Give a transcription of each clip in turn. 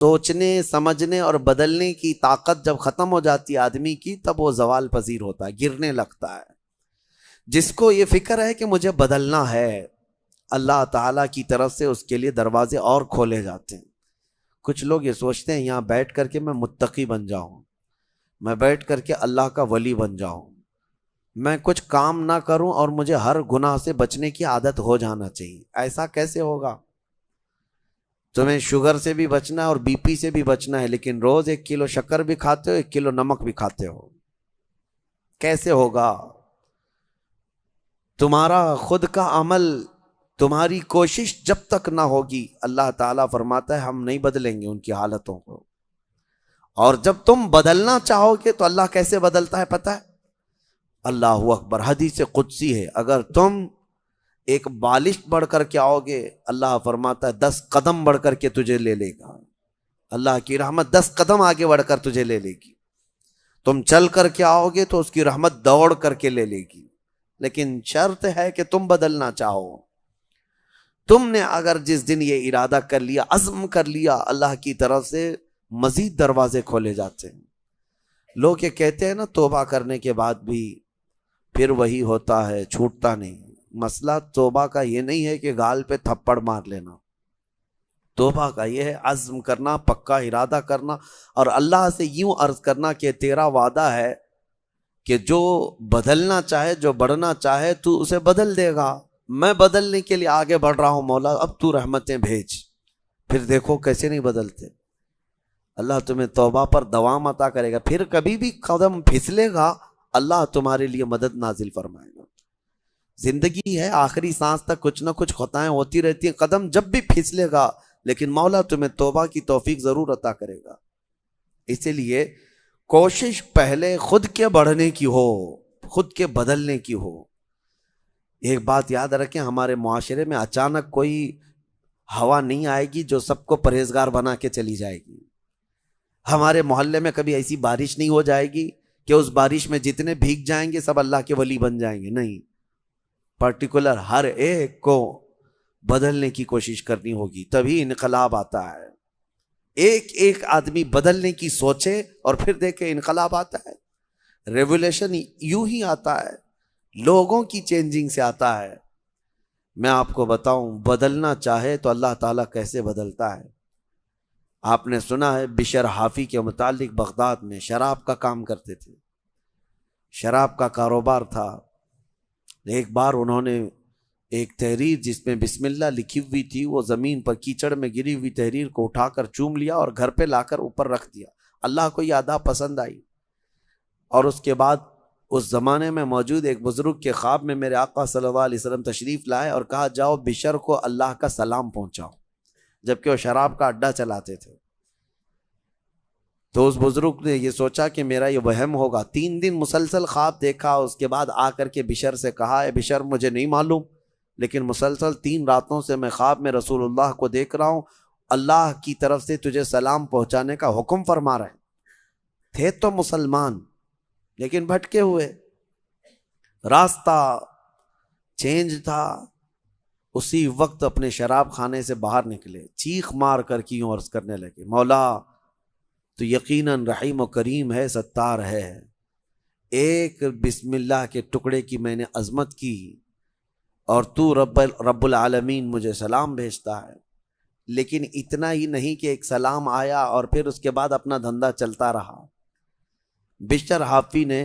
سوچنے سمجھنے اور بدلنے کی طاقت جب ختم ہو جاتی ہے آدمی کی، تب وہ زوال پذیر ہوتا ہے، گرنے لگتا ہے۔ جس کو یہ فکر ہے کہ مجھے بدلنا ہے، اللہ تعالیٰ کی طرف سے اس کے لیے دروازے اور کھولے جاتے ہیں۔ کچھ لوگ یہ سوچتے ہیں یہاں بیٹھ کر کے میں متقی بن جاؤں، میں بیٹھ کر کے اللہ کا ولی بن جاؤں، میں کچھ کام نہ کروں اور مجھے ہر گناہ سے بچنے کی عادت ہو جانا چاہیے۔ ایسا کیسے ہوگا؟ تمہیں شوگر سے بھی بچنا ہے اور بی پی سے بھی بچنا ہے، لیکن روز 1 کلو شکر بھی کھاتے ہو، 1 کلو نمک بھی کھاتے ہو، کیسے ہوگا؟ تمہارا خود کا عمل، تمہاری کوشش جب تک نہ ہوگی، اللہ تعالیٰ فرماتا ہے ہم نہیں بدلیں گے ان کی حالتوں کو۔ اور جب تم بدلنا چاہو گے تو اللہ کیسے بدلتا ہے پتہ ہے؟ اللہ اکبر، حدیث قدسی ہے، اگر تم ایک بالش بڑھ کر کے آؤ گے، اللہ فرماتا ہے 10 قدم بڑھ کر کے تجھے لے لے گا۔ اللہ کی رحمت 10 قدم آگے بڑھ کر تجھے لے لے گی۔ تم چل کر کے آؤ گے تو اس کی رحمت دوڑ کر کے لے لے گی، لیکن شرط ہے کہ تم بدلنا چاہو۔ تم نے اگر جس دن یہ ارادہ کر لیا، عزم کر لیا، اللہ کی طرف سے مزید دروازے کھولے جاتے ہیں۔ لوگ یہ کہتے ہیں نا توبہ کرنے کے بعد بھی پھر وہی ہوتا ہے، چھوٹتا نہیں۔ مسئلہ توبہ کا یہ نہیں ہے کہ گال پہ تھپڑ مار لینا، توبہ کا یہ ہے عزم کرنا، پکا ارادہ کرنا، اور اللہ سے یوں عرض کرنا کہ تیرا وعدہ ہے کہ جو بدلنا چاہے، جو بڑھنا چاہے تو اسے بدل دے گا۔ میں بدلنے کے لیے آگے بڑھ رہا ہوں مولا، اب تو رحمتیں بھیج۔ پھر دیکھو کیسے نہیں بدلتے۔ اللہ تمہیں توبہ پر دوام عطا کرے گا، پھر کبھی بھی قدم پھسلے گا اللہ تمہارے لیے مدد نازل فرمائے گا۔ زندگی ہے، آخری سانس تک کچھ نہ کچھ خطائیں ہوتی رہتی ہیں، قدم جب بھی پھسلے گا لیکن مولا تمہیں توبہ کی توفیق ضرور عطا کرے گا۔ اسی لیے کوشش پہلے خود کے بڑھنے کی ہو، خود کے بدلنے کی ہو۔ ایک بات یاد رکھیں، ہمارے معاشرے میں اچانک کوئی ہوا نہیں آئے گی جو سب کو پرہیزگار بنا کے چلی جائے گی۔ ہمارے محلے میں کبھی ایسی بارش نہیں ہو جائے گی کہ اس بارش میں جتنے بھیگ جائیں گے سب اللہ کے ولی بن جائیں گے، نہیں، پرٹیکولر ہر ایک کو بدلنے کی کوشش کرنی ہوگی، تبھی انقلاب آتا ہے۔ ایک ایک آدمی بدلنے کی سوچے اور پھر دیکھے انقلاب آتا ہے۔ ریولیوشن یوں ہی آتا ہے، لوگوں کی چینجنگ سے آتا ہے۔ میں آپ کو بتاؤں، بدلنا چاہے تو اللہ تعالیٰ کیسے بدلتا ہے۔ آپ نے سنا ہے بشر حافی کے متعلق، بغداد میں شراب کا کام کرتے تھے، شراب کا کاروبار تھا۔ ایک بار انہوں نے ایک تحریر جس میں بسم اللہ لکھی ہوئی تھی، وہ زمین پر کیچڑ میں گری ہوئی تحریر کو اٹھا کر چوم لیا اور گھر پہ لا کر اوپر رکھ دیا۔ اللہ کو یہ ادا پسند آئی، اور اس کے بعد اس زمانے میں موجود ایک بزرگ کے خواب میں میرے آقا صلی اللہ علیہ وسلم تشریف لائے اور کہا جاؤ بشر کو اللہ کا سلام پہنچاؤ، جبکہ وہ شراب کا اڈا چلاتے تھے۔ تو اس بزرگ نے یہ سوچا کہ میرا یہ وہم ہوگا، 3 دن مسلسل خواب دیکھا، اس کے بعد آ کر کے بشر سے کہا اے بشر مجھے نہیں معلوم، لیکن مسلسل 3 راتوں سے میں خواب میں رسول اللہ کو دیکھ رہا ہوں، اللہ کی طرف سے تجھے سلام پہنچانے کا حکم فرما رہے ہیں۔ تھے تو مسلمان لیکن بھٹکے ہوئے، راستہ چینج تھا۔ اسی وقت اپنے شراب خانے سے باہر نکلے، چیخ مار کر کی یوں عرض کرنے لگے مولا تو یقیناً رحیم و کریم ہے، ستار ہے، ایک بسم اللہ کے ٹکڑے کی میں نے عظمت کی اور تو رب العالمین مجھے سلام بھیجتا ہے۔ لیکن اتنا ہی نہیں کہ ایک سلام آیا اور پھر اس کے بعد اپنا دھندا چلتا رہا۔ بشر حافی نے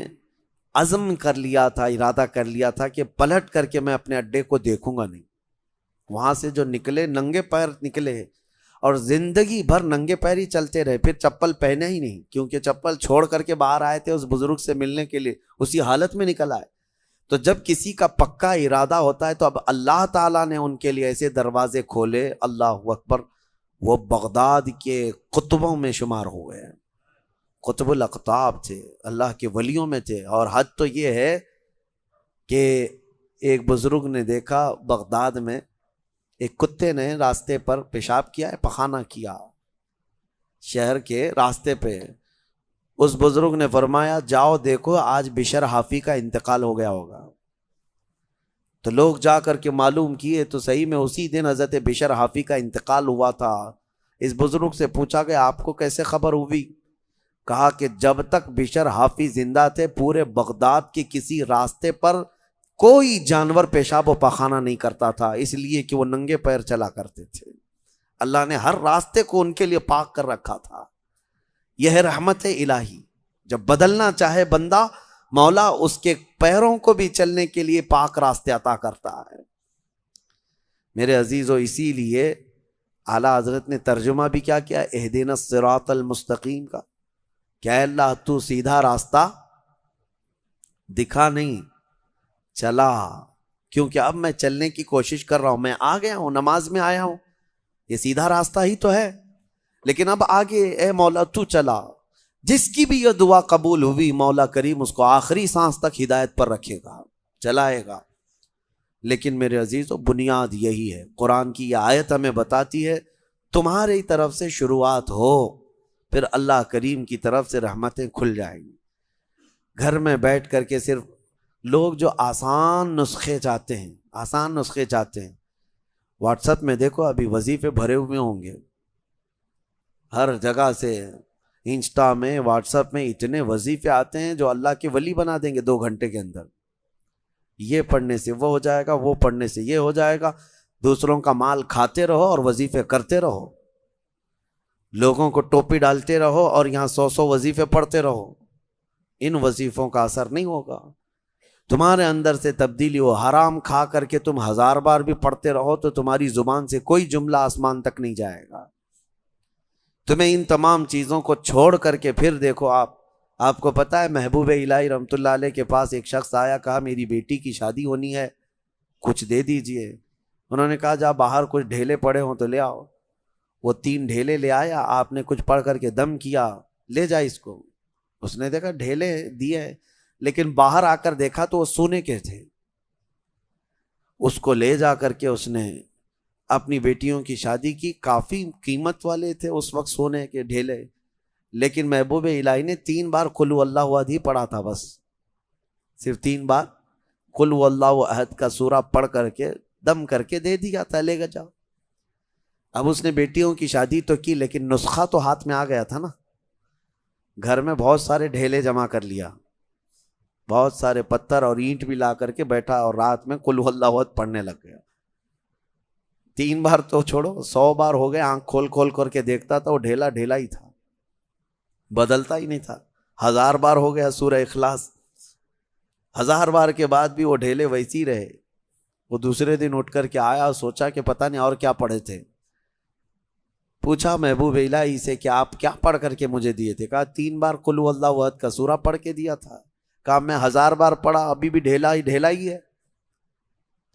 عزم کر لیا تھا، ارادہ کر لیا تھا کہ پلٹ کر کے میں اپنے اڈے کو دیکھوں گا نہیں۔ وہاں سے جو نکلے ننگے پیر نکلے اور زندگی بھر ننگے پیر ہی چلتے رہے، پھر چپل پہنے ہی نہیں، کیونکہ چپل چھوڑ کر کے باہر آئے تھے اس بزرگ سے ملنے کے لیے، اسی حالت میں نکل آئے۔ تو جب کسی کا پکا ارادہ ہوتا ہے تو اب اللہ تعالیٰ نے ان کے لیے ایسے دروازے کھولے، اللہ اکبر، وہ بغداد کے قطبوں میں شمار ہوئے ہیں، قطب الاقطاب تھے، اللہ کے ولیوں میں تھے۔ اور حد تو یہ ہے کہ ایک بزرگ نے دیکھا بغداد میں ایک کتے نے راستے پر پیشاب کیا ہے، پخانہ کیا شہر کے راستے پہ۔ اس بزرگ نے فرمایا جاؤ دیکھو آج بشر حافی کا انتقال ہو گیا ہوگا۔ تو لوگ جا کر کے معلوم کیے تو صحیح میں اسی دن حضرت بشر حافی کا انتقال ہوا تھا۔ اس بزرگ سے پوچھا کہ آپ کو کیسے خبر ہوئی؟ کہا کہ جب تک بشر حافظ زندہ تھے پورے بغداد کے کسی راستے پر کوئی جانور پیشاب و پخانہ نہیں کرتا تھا، اس لیے کہ وہ ننگے پیر چلا کرتے تھے۔ اللہ نے ہر راستے کو ان کے لیے پاک کر رکھا تھا۔ یہ ہے رحمت الہی، جب بدلنا چاہے بندہ مولا اس کے پیروں کو بھی چلنے کے لیے پاک راستے عطا کرتا ہے۔ میرے عزیزو، اسی لیے اعلیٰ حضرت نے ترجمہ بھی کیا کیا، اہدنا الصراط المستقیم کا، کیا اللہ تو سیدھا راستہ دکھا نہیں، چلا، کیونکہ اب میں چلنے کی کوشش کر رہا ہوں، میں آ گیا ہوں، نماز میں آیا ہوں، یہ سیدھا راستہ ہی تو ہے، لیکن اب آگے اے مولا تو چلا۔ جس کی بھی یہ دعا قبول ہوئی مولا کریم اس کو آخری سانس تک ہدایت پر رکھے گا، چلائے گا۔ لیکن میرے عزیزو، بنیاد یہی ہے، قرآن کی یہ آیت ہمیں بتاتی ہے تمہاری طرف سے شروعات ہو، پھر اللہ کریم کی طرف سے رحمتیں کھل جائیں گی۔ گھر میں بیٹھ کر کے صرف لوگ جو آسان نسخے چاہتے ہیں، واٹس ایپ میں دیکھو ابھی وظیفے بھرے ہوئے ہوں گے، ہر جگہ سے، انسٹا میں، واٹس ایپ میں اتنے وظیفے آتے ہیں جو اللہ کے ولی بنا دیں گے 2 گھنٹے کے اندر۔ یہ پڑھنے سے وہ ہو جائے گا، وہ پڑھنے سے یہ ہو جائے گا، دوسروں کا مال کھاتے رہو اور وظیفے کرتے رہو، لوگوں کو ٹوپی ڈالتے رہو اور یہاں 100 وظیفے پڑھتے رہو، ان وظیفوں کا اثر نہیں ہوگا، تمہارے اندر سے تبدیلی ہو۔ حرام کھا کر کے تم 1000 بار بھی پڑھتے رہو تو تمہاری زبان سے کوئی جملہ آسمان تک نہیں جائے گا۔ تمہیں ان تمام چیزوں کو چھوڑ کر کے پھر دیکھو، آپ کو پتا ہے محبوب الہی رحمۃ اللہ علیہ کے پاس ایک شخص آیا، کہا میری بیٹی کی شادی ہونی ہے، کچھ دے دیجئے۔ انہوں نے کہا جا باہر کچھ ڈھیلے پڑے ہوں تو لے آؤ۔ وہ 3 ڈھیلے لے آیا، آپ نے کچھ پڑھ کر کے دم کیا، لے جا اس کو۔ اس نے دیکھا ڈھیلے دیے، لیکن باہر آ کر دیکھا تو وہ سونے کے تھے۔ اس کو لے جا کر کے اس نے اپنی بیٹیوں کی شادی کی، کافی قیمت والے تھے اس وقت سونے کے ڈھیلے، لیکن محبوب الہی نے 3 بار قل هو اللہ احد ہی پڑھا تھا، بس صرف 3 بار قل هو اللہ احد کا سورہ پڑھ کر کے دم کر کے دے دیا تھا، لے گا جاؤ۔ اب اس نے بیٹیوں کی شادی تو کی، لیکن نسخہ تو ہاتھ میں آ گیا تھا نا، گھر میں بہت سارے ڈھیلے جمع کر لیا، بہت سارے پتھر اور اینٹ بھی لا کر کے بیٹھا اور رات میں قل هو اللہ احد پڑھنے لگ گیا۔ 3 بار تو چھوڑو، 100 بار ہو گئے، آنکھ کھول کھول کر کے دیکھتا تھا وہ ڈھیلا ڈھیلا ہی تھا، بدلتا ہی نہیں تھا۔ 1000 بار ہو گیا سورہ اخلاص، 1000 بار کے بعد بھی وہ ڈھیلے ویسی رہے۔ وہ دوسرے دن اٹھ کر کے آیا اور سوچا کہ پتہ نہیں اور کیا پڑھے تھے۔ پوچھا محبوب الہی سے کہ آپ کیا پڑھ کر کے مجھے دیے تھے؟ کہا 3 بار قل هو اللہ احد کا سورہ پڑھ کے دیا تھا۔ کہا میں 1000 بار پڑھا، ابھی بھی ڈھیلا ہی ہے۔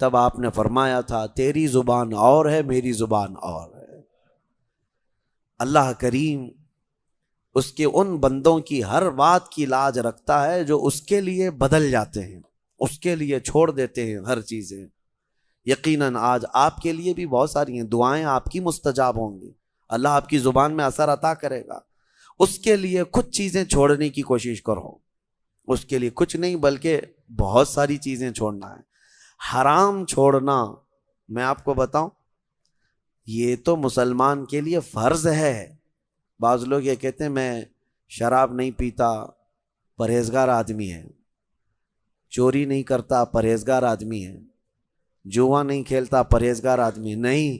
تب آپ نے فرمایا تھا تیری زبان اور ہے، میری زبان اور ہے۔ اللہ کریم اس کے ان بندوں کی ہر بات کی لاج رکھتا ہے جو اس کے لیے بدل جاتے ہیں، اس کے لیے چھوڑ دیتے ہیں ہر چیزیں۔ یقیناً آج آپ کے لیے بھی بہت ساری ہیں دعائیں، آپ کی مستجاب ہوں گی، اللہ آپ کی زبان میں اثر عطا کرے گا۔ اس کے لیے کچھ چیزیں چھوڑنے کی کوشش کرو، اس کے لیے کچھ نہیں بلکہ بہت ساری چیزیں چھوڑنا ہے۔ حرام چھوڑنا، میں آپ کو بتاؤں، یہ تو مسلمان کے لیے فرض ہے۔ بعض لوگ یہ کہتے ہیں میں شراب نہیں پیتا، پرہیزگار آدمی ہے، چوری نہیں کرتا، پرہیزگار آدمی ہے، جوا نہیں کھیلتا، پرہیزگار آدمی ہے۔ نہیں،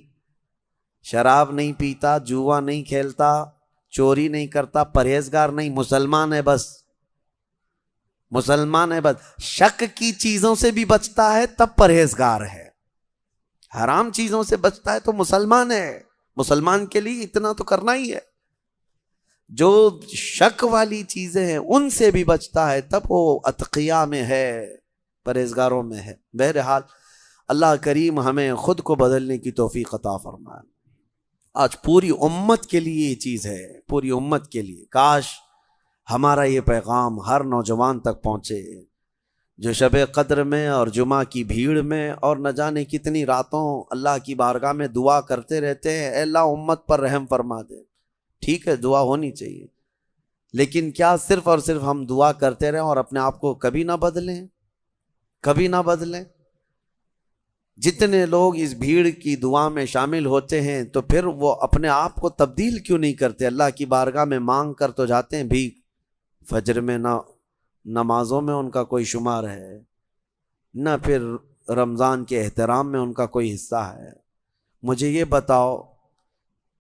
شراب نہیں پیتا، جوا نہیں کھیلتا، چوری نہیں کرتا، پرہیزگار نہیں، مسلمان ہے بس، مسلمان ہے بس۔ شک کی چیزوں سے بھی بچتا ہے تب پرہیزگار ہے، حرام چیزوں سے بچتا ہے تو مسلمان ہے۔ مسلمان کے لیے اتنا تو کرنا ہی ہے۔ جو شک والی چیزیں ہیں ان سے بھی بچتا ہے تب وہ اتقیاء میں ہے، پرہیزگاروں میں ہے۔ بہرحال اللہ کریم ہمیں خود کو بدلنے کی توفیق عطا فرمائے۔ آج پوری امت کے لیے یہ چیز ہے، پوری امت کے لیے۔ کاش ہمارا یہ پیغام ہر نوجوان تک پہنچے، جو شب قدر میں اور جمعہ کی بھیڑ میں اور نہ جانے کتنی راتوں اللہ کی بارگاہ میں دعا کرتے رہتے ہیں، اے اللہ امت پر رحم فرما دے۔ ٹھیک ہے، دعا ہونی چاہیے، لیکن کیا صرف اور صرف ہم دعا کرتے رہیں اور اپنے آپ کو کبھی نہ بدلیں؟ کبھی نہ بدلیں؟ جتنے لوگ اس بھیڑ کی دعا میں شامل ہوتے ہیں تو پھر وہ اپنے آپ کو تبدیل کیوں نہیں کرتے؟ اللہ کی بارگاہ میں مانگ کر تو جاتے ہیں بھی، فجر میں نہ نمازوں میں ان کا کوئی شمار ہے، نہ پھر رمضان کے احترام میں ان کا کوئی حصہ ہے۔ مجھے یہ بتاؤ،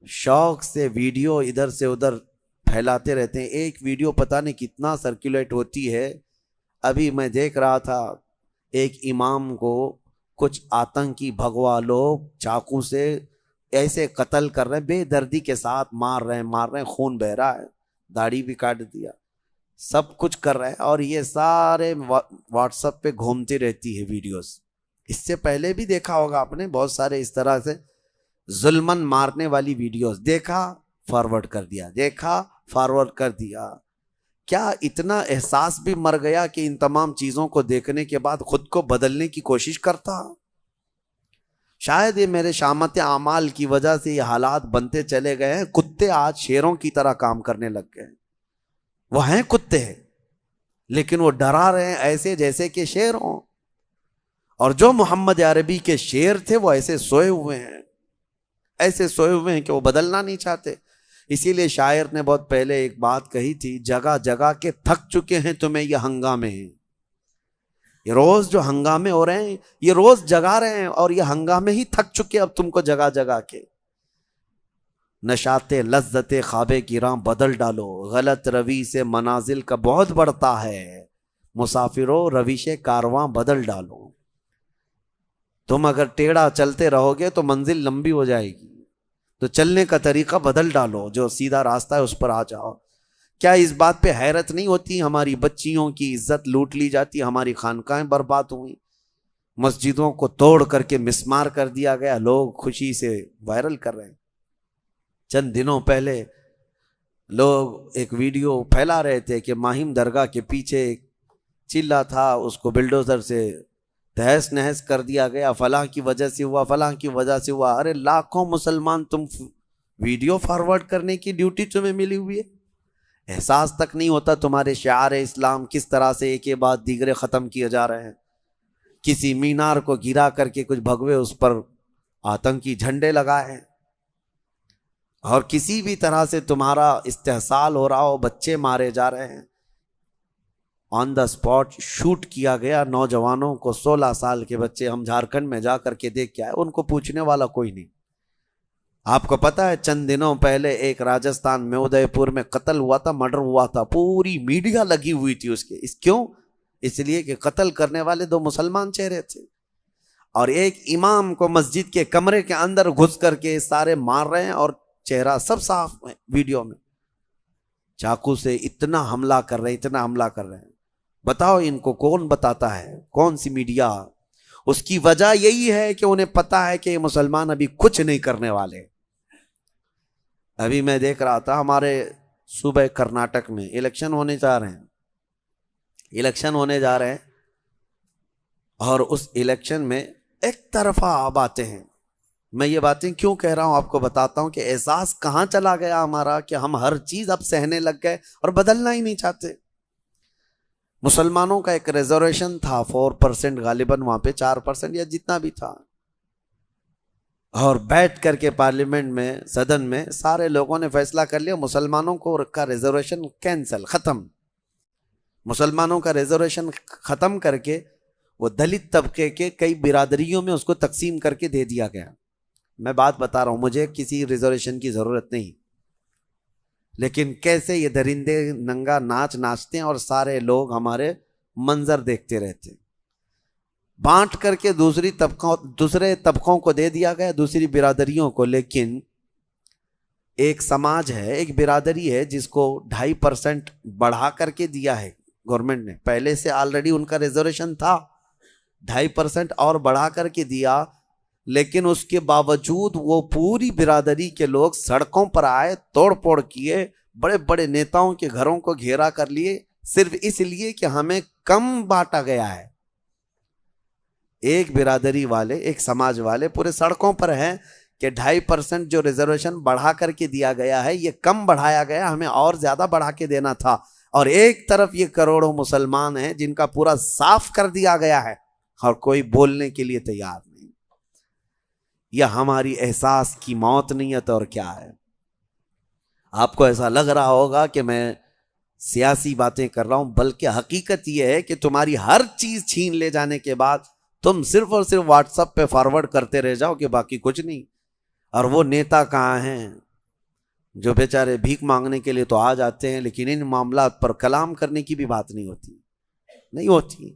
شوق سے ویڈیو ادھر سے ادھر پھیلاتے رہتے ہیں، ایک ویڈیو پتہ نہیں کتنا سرکولیٹ ہوتی ہے۔ ابھی میں دیکھ رہا تھا ایک امام کو کچھ آتنکی بھگوا لوگ چاقو سے ایسے قتل کر رہے ہیں، بے دردی کے ساتھ مار رہے ہیں، خون بہ رہا ہے، داڑھی بھی کاٹ دیا، سب کچھ کر رہے ہیں، اور یہ سارے واٹس ایپ پہ گھومتی رہتی ہے ویڈیوز۔ اس سے پہلے بھی دیکھا ہوگا آپ نے بہت سارے اس طرح سے ظلمن مارنے والی ویڈیوز، دیکھا فارورڈ کر دیا، دیکھا فارورڈ کر دیا۔ کیا اتنا احساس بھی مر گیا کہ ان تمام چیزوں کو دیکھنے کے بعد خود کو بدلنے کی کوشش کرتا؟ شاید یہ میرے شامت اعمال کی وجہ سے یہ حالات بنتے چلے گئے ہیں۔ کتے آج شیروں کی طرح کام کرنے لگ گئے ہیں، وہ ہیں کتے ہیں لیکن وہ ڈرا رہے ہیں ایسے جیسے کہ شیر ہوں، اور جو محمد عربی کے شیر تھے وہ ایسے سوئے ہوئے ہیں، ایسے سوئے ہوئے ہیں کہ وہ بدلنا نہیں چاہتے۔ اسی لیے شاعر نے بہت پہلے ایک بات کہی تھی، جگہ جگہ کے تھک چکے ہیں تمہیں یہ ہنگامے ہیں۔ یہ روز جو ہنگامے ہو رہے ہیں، یہ روز جگا رہے ہیں، اور یہ ہنگامے ہی تھک چکے اب تم کو جگہ جگہ کے۔ نشاط لذت خوابے کی راہ بدل ڈالو، غلط روی سے منازل کا بہت بڑھتا ہے، مسافروں روش کارواں بدل ڈالو۔ تم اگر ٹیڑھا چلتے رہو گے تو منزل لمبی ہو جائے گی، تو چلنے کا طریقہ بدل ڈالو، جو سیدھا راستہ ہے اس پر آ جاؤ۔ کیا اس بات پہ حیرت نہیں ہوتی ہماری بچیوں کی عزت لوٹ لی جاتی، ہماری خانقاہیں برباد ہوئی، مسجدوں کو توڑ کر کے مسمار کر دیا گیا، لوگ خوشی سے وائرل کر رہے ہیں۔ چند دنوں پہلے لوگ ایک ویڈیو پھیلا رہے تھے کہ ماہم درگاہ کے پیچھے ایک چلہ تھا، اس کو بلڈوزر سے تہس نہس کر دیا گیا، فلاں کی وجہ سے ہوا، فلاں کی وجہ سے ہوا۔ ارے لاکھوں مسلمان، تم ویڈیو فارورڈ کرنے کی ڈیوٹی تمہیں ملی ہوئی ہے، احساس تک نہیں ہوتا تمہارے شعار اسلام کس طرح سے ایک کے بعد دیگرے ختم کیے جا رہے ہیں۔ کسی مینار کو گرا کر کے کچھ بھگوے اس پر آتنکی جھنڈے لگائے ہیں، اور کسی بھی طرح سے تمہارا استحصال ہو رہا ہو، بچے مارے جا رہے ہیں۔ آن دا اسپاٹ شوٹ کیا گیا نوجوانوں کو، 16 سال کے بچے، ہم جھارکھنڈ میں جا کر کے دیکھ کے آئے، ان کو پوچھنے والا کوئی نہیں۔ آپ کو پتا ہے چند دنوں پہلے ایک راجستھان میں ادے پور میں قتل ہوا تھا، مرڈر ہوا تھا، پوری میڈیا لگی ہوئی تھی اس کے، کیوں؟ اس لیے کہ قتل کرنے والے 2 مسلمان چہرے تھے، اور ایک امام کو مسجد کے کمرے کے اندر گھس کر کے سارے مار رہے ہیں، اور چہرہ سب صاف ہے ویڈیو میں، چاقو سے اتنا حملہ کر رہے ہیں، اتنا حملہ کر رہے ہیں۔ بتاؤ ان کو کون بتاتا ہے، کون سی میڈیا؟ اس کی وجہ یہی ہے کہ انہیں پتا ہے کہ یہ مسلمان ابھی کچھ نہیں کرنے والے۔ ابھی میں دیکھ رہا تھا ہمارے صوبہ کرناٹک میں الیکشن ہونے جا رہے ہیں، اور اس الیکشن میں ایک طرفہ باتیں ہیں۔ میں یہ باتیں کیوں کہہ رہا ہوں آپ کو بتاتا ہوں کہ احساس کہاں چلا گیا ہمارا کہ ہم ہر چیز اب سہنے لگ گئے اور بدلنا ہی نہیں چاہتے۔ مسلمانوں کا ایک ریزرویشن تھا 4%، غالباً وہاں پہ 4% یا جتنا بھی تھا، اور بیٹھ کر کے پارلیمنٹ میں، صدن میں سارے لوگوں نے فیصلہ کر لیا مسلمانوں کو کا ریزرویشن کینسل، ختم۔ مسلمانوں کا ریزرویشن ختم کر کے وہ دلت طبقے کے کئی برادریوں میں اس کو تقسیم کر کے دے دیا گیا۔ میں بات بتا رہا ہوں، مجھے کسی ریزرویشن کی ضرورت نہیں، لیکن کیسے یہ درندے ننگا ناچ ناچتے ہیں اور سارے لوگ ہمارے منظر دیکھتے رہتے ہیں۔ بانٹ کر کے دوسرے طبقوں کو دے دیا گیا، دوسری برادریوں کو، لیکن ایک سماج ہے، ایک برادری ہے جس کو 2.5% بڑھا کر کے دیا ہے گورنمنٹ نے، پہلے سے آلریڈی ان کا ریزرویشن تھا، 2.5% اور بڑھا کر کے دیا، لیکن اس کے باوجود وہ پوری برادری کے لوگ سڑکوں پر آئے، توڑ پھوڑ کیے، بڑے بڑے نیتاؤں کے گھروں کو گھیرا کر لیے، صرف اس لیے کہ ہمیں کم بانٹا گیا ہے۔ ایک برادری والے، ایک سماج والے پورے سڑکوں پر ہیں کہ 2.5% جو ریزرویشن بڑھا کر کے دیا گیا ہے یہ کم بڑھایا گیا، ہمیں اور زیادہ بڑھا کے دینا تھا، اور ایک طرف یہ کروڑوں مسلمان ہیں جن کا پورا صاف کر دیا گیا ہے اور کوئی بولنے کے لیے تیار نہیں۔ یا ہماری احساس کی موت نہیں ہے تو اور کیا ہے؟ آپ کو ایسا لگ رہا ہوگا کہ میں سیاسی باتیں کر رہا ہوں، بلکہ حقیقت یہ ہے کہ تمہاری ہر چیز چھین لے جانے کے بعد تم صرف اور صرف واٹس ایپ پہ فارورڈ کرتے رہ جاؤ کہ باقی کچھ نہیں۔ اور وہ نیتا کہاں ہیں جو بیچارے بھیک مانگنے کے لیے تو آ جاتے ہیں، لیکن ان معاملات پر کلام کرنے کی بھی بات نہیں ہوتی۔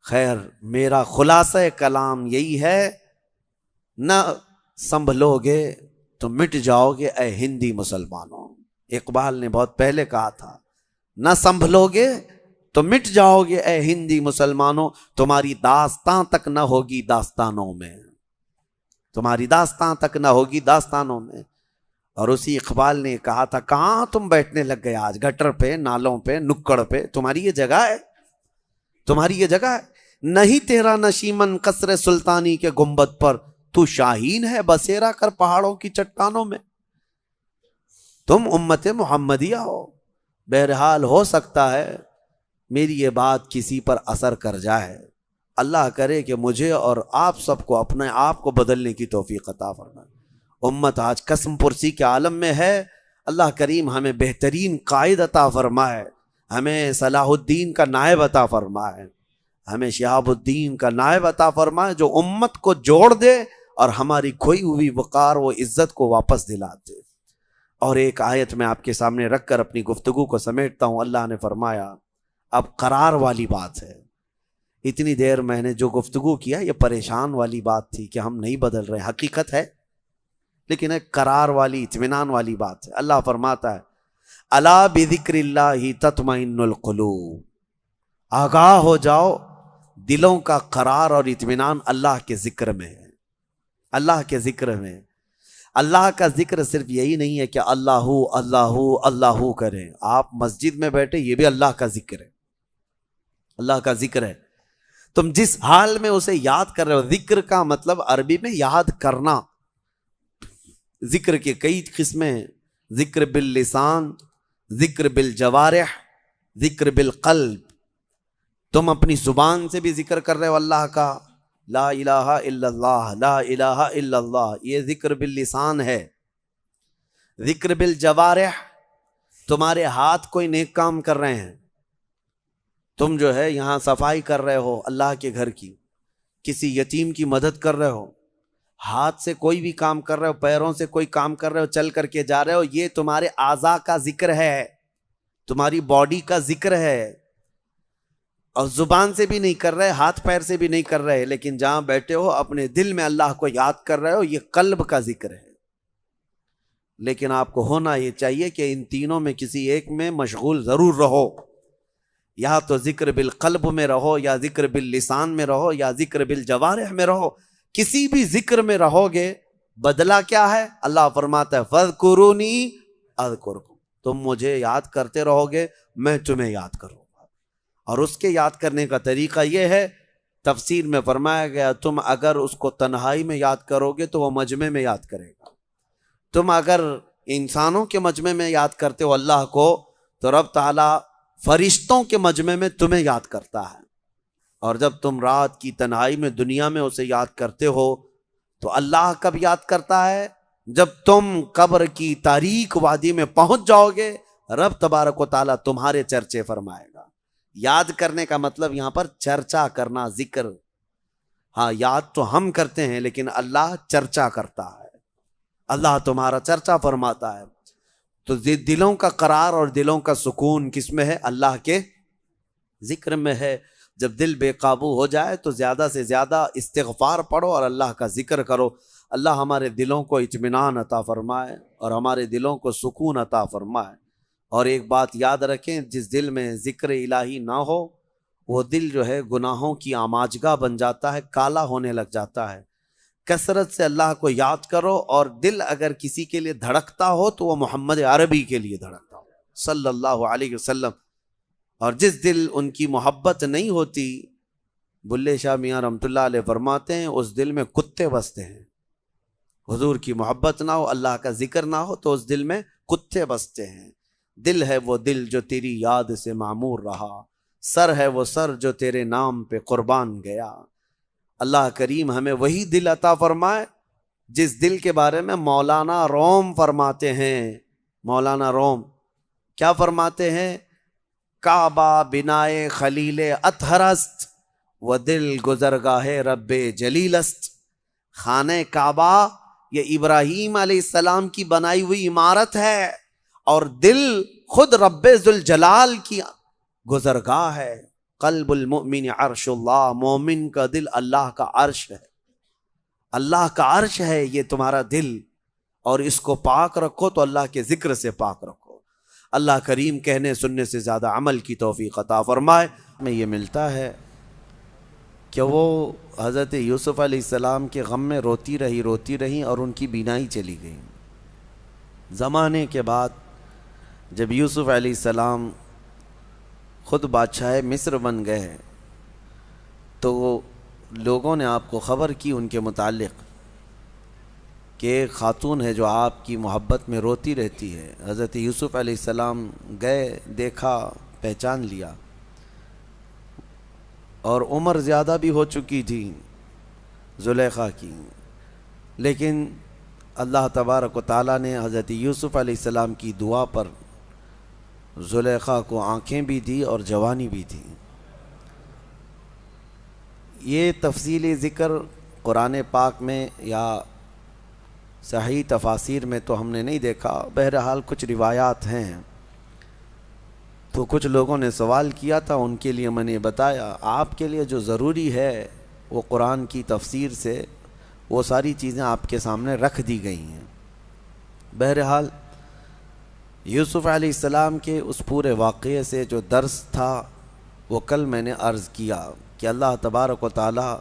خیر، میرا خلاصہ کلام یہی ہے، نہ سنبھلو گے تو مٹ جاؤ گے اے ہندی مسلمانوں۔ اقبال نے بہت پہلے کہا تھا، نہ سنبھلو گے تو مٹ جاؤ گے اے ہندی مسلمانوں، تمہاری داستان تک نہ ہوگی داستانوں میں، تمہاری داستان تک نہ ہوگی داستانوں میں۔ اور اسی اقبال نے کہا تھا، کہاں تم بیٹھنے لگ گئے آج، گٹر پہ، نالوں پہ، نکڑ پہ؟ تمہاری یہ جگہ ہے، تمہاری یہ جگہ ہے۔ نہیں تیرا نشیمن قصر سلطانی کے گنبد پر، تو شاہین ہے بسیرا کر پہاڑوں کی چٹانوں میں۔ تم امت محمدیہ ہو، بہرحال ہو سکتا ہے میری یہ بات کسی پر اثر کر جائے، اللہ کرے کہ مجھے اور آپ سب کو اپنے آپ کو بدلنے کی توفیق عطا فرمائے۔ امت آج قسم پرسی کے عالم میں ہے، اللہ کریم ہمیں بہترین قائد عطا فرمائے، ہمیں صلاح الدین کا نائب عطا فرمائے، ہمیں شہاب الدین کا نائب عطا فرمائے، جو امت کو جوڑ دے اور ہماری کھوئی ہوئی وقار و عزت کو واپس دلا دے۔ اور ایک آیت میں آپ کے سامنے رکھ کر اپنی گفتگو کو سمیٹتا ہوں۔ اللہ نے فرمایا، اب قرار والی بات ہے، اتنی دیر میں نے جو گفتگو کیا یہ پریشان والی بات تھی کہ ہم نہیں بدل رہے، حقیقت ہے، لیکن ایک قرار والی، اطمینان والی بات ہے۔ اللہ فرماتا ہے، الا بذکر اللہ تطمئن القلوب، آگاہ ہو جاؤ، دلوں کا قرار اور اطمینان اللہ کے ذکر میں ہے، اللہ کے ذکر میں۔ اللہ کا ذکر صرف یہی نہیں ہے کہ اللہ اللہ اللہ کریں، آپ مسجد میں بیٹھے یہ بھی اللہ کا ذکر ہے، اللہ کا ذکر ہے۔ تم جس حال میں اسے یاد کر رہے ہو، ذکر کا مطلب عربی میں یاد کرنا۔ ذکر کے کئی قسمیں ہیں، ذکر باللسان، ذکر بالجوارح، ذکر بالقلب۔ تم اپنی زبان سے بھی ذکر کر رہے ہو اللہ کا، لا الہ الا اللہ، لا الہ الا اللہ، یہ ذکر باللسان ہے۔ ذکر بالجوارح، تمہارے ہاتھ کوئی نیک کام کر رہے ہیں، تم جو ہے یہاں صفائی کر رہے ہو اللہ کے گھر کی، کسی یتیم کی مدد کر رہے ہو، ہاتھ سے کوئی بھی کام کر رہے ہو، پیروں سے کوئی کام کر رہے ہو، چل کر کے جا رہے ہو، یہ تمہارے اعضاء کا ذکر ہے، تمہاری باڈی کا ذکر ہے۔ اور زبان سے بھی نہیں کر رہے، ہاتھ پیر سے بھی نہیں کر رہے، لیکن جہاں بیٹھے ہو اپنے دل میں اللہ کو یاد کر رہے ہو، یہ قلب کا ذکر ہے۔ لیکن آپ کو ہونا یہ چاہیے کہ ان تینوں میں کسی ایک میں مشغول ضرور رہو، یا تو ذکر بالقلب میں رہو، یا ذکر باللسان میں رہو، یا ذکر بالجوارح میں رہو۔ کسی بھی ذکر میں رہو گے، بدلہ کیا ہے؟ اللہ فرماتا ہے، فَاذْكُرُونِي أَذْكُرْكُمْ، تم مجھے یاد کرتے رہو گے، میں تمہیں یاد کروں گا۔ اور اس کے یاد کرنے کا طریقہ یہ ہے، تفسیر میں فرمایا گیا، تم اگر اس کو تنہائی میں یاد کرو گے تو وہ مجمع میں یاد کرے گا۔ تم اگر انسانوں کے مجمع میں یاد کرتے ہو اللہ کو، تو رب تعالیٰ فرشتوں کے مجمع میں تمہیں یاد کرتا ہے۔ اور جب تم رات کی تنہائی میں دنیا میں اسے یاد کرتے ہو تو اللہ کب یاد کرتا ہے؟ جب تم قبر کی تاریک وادی میں پہنچ جاؤ گے، رب تبارک و تعالیٰ تمہارے چرچے فرمائے گا۔ یاد کرنے کا مطلب یہاں پر چرچا کرنا، ذکر۔ ہاں، یاد تو ہم کرتے ہیں لیکن اللہ چرچا کرتا ہے، اللہ تمہارا چرچا فرماتا ہے۔ تو دلوں کا قرار اور دلوں کا سکون کس میں ہے؟ اللہ کے ذکر میں ہے۔ جب دل بے قابو ہو جائے تو زیادہ سے زیادہ استغفار پڑھو اور اللہ کا ذکر کرو۔ اللہ ہمارے دلوں کو اطمینان عطا فرمائے اور ہمارے دلوں کو سکون عطا فرمائے۔ اور ایک بات یاد رکھیں، جس دل میں ذکر الہی نہ ہو وہ دل جو ہے گناہوں کی آماجگاہ بن جاتا ہے، کالا ہونے لگ جاتا ہے۔ کثرت سے اللہ کو یاد کرو، اور دل اگر کسی کے لیے دھڑکتا ہو تو وہ محمد عربی کے لیے دھڑکتا ہو صلی اللہ علیہ وسلم۔ اور جس دل ان کی محبت نہیں ہوتی، بلے شاہ میاں رحمۃ اللہ علیہ فرماتے ہیں، اس دل میں کتے بستے ہیں۔ حضور کی محبت نہ ہو، اللہ کا ذکر نہ ہو تو اس دل میں کتے بستے ہیں۔ دل ہے وہ دل جو تیری یاد سے معمور رہا، سر ہے وہ سر جو تیرے نام پہ قربان گیا۔ اللہ کریم ہمیں وہی دل عطا فرمائے جس دل کے بارے میں مولانا روم فرماتے ہیں، مولانا روم کیا فرماتے ہیں؟ کعبہ بنائے خلیل اطہر است و دل گزرگاہ رب جلیل است۔ خانہ کعبہ یہ ابراہیم علیہ السلام کی بنائی ہوئی عمارت ہے، اور دل خود رب ذوالجلال کی گزرگاہ ہے۔ قلب المؤمن عرش اللہ، مومن کا دل اللہ کا عرش ہے، اللہ کا عرش ہے یہ تمہارا دل، اور اس کو پاک رکھو تو اللہ کے ذکر سے پاک رکھو۔ اللہ کریم کہنے سننے سے زیادہ عمل کی توفیق عطا فرمائے۔ میں یہ ملتا ہے کہ وہ حضرت یوسف علیہ السلام کے غم میں روتی رہی اور ان کی بینائی چلی گئی۔ زمانے کے بعد جب یوسف علیہ السلام خود بادشاہ مصر بن گئے تو لوگوں نے آپ کو خبر کی ان کے متعلق کہ ایک خاتون ہے جو آپ کی محبت میں روتی رہتی ہے۔ حضرت یوسف علیہ السلام گئے، دیکھا، پہچان لیا، اور عمر زیادہ بھی ہو چکی تھی زلیخا کی، لیکن اللہ تبارک و تعالیٰ نے حضرت یوسف علیہ السلام کی دعا پر زلیخا کو آنکھیں بھی دی اور جوانی بھی دی۔ یہ تفصیلی ذکر قرآن پاک میں یا صحیح تفاسیر میں تو ہم نے نہیں دیکھا، بہرحال کچھ روایات ہیں۔ تو کچھ لوگوں نے سوال کیا تھا، ان کے لیے میں نے بتایا آپ کے لیے جو ضروری ہے وہ قرآن کی تفسیر سے وہ ساری چیزیں آپ کے سامنے رکھ دی گئی ہیں۔ بہرحال یوسف علیہ السلام کے اس پورے واقعے سے جو درس تھا وہ کل میں نے عرض کیا کہ اللہ تبارک و تعالی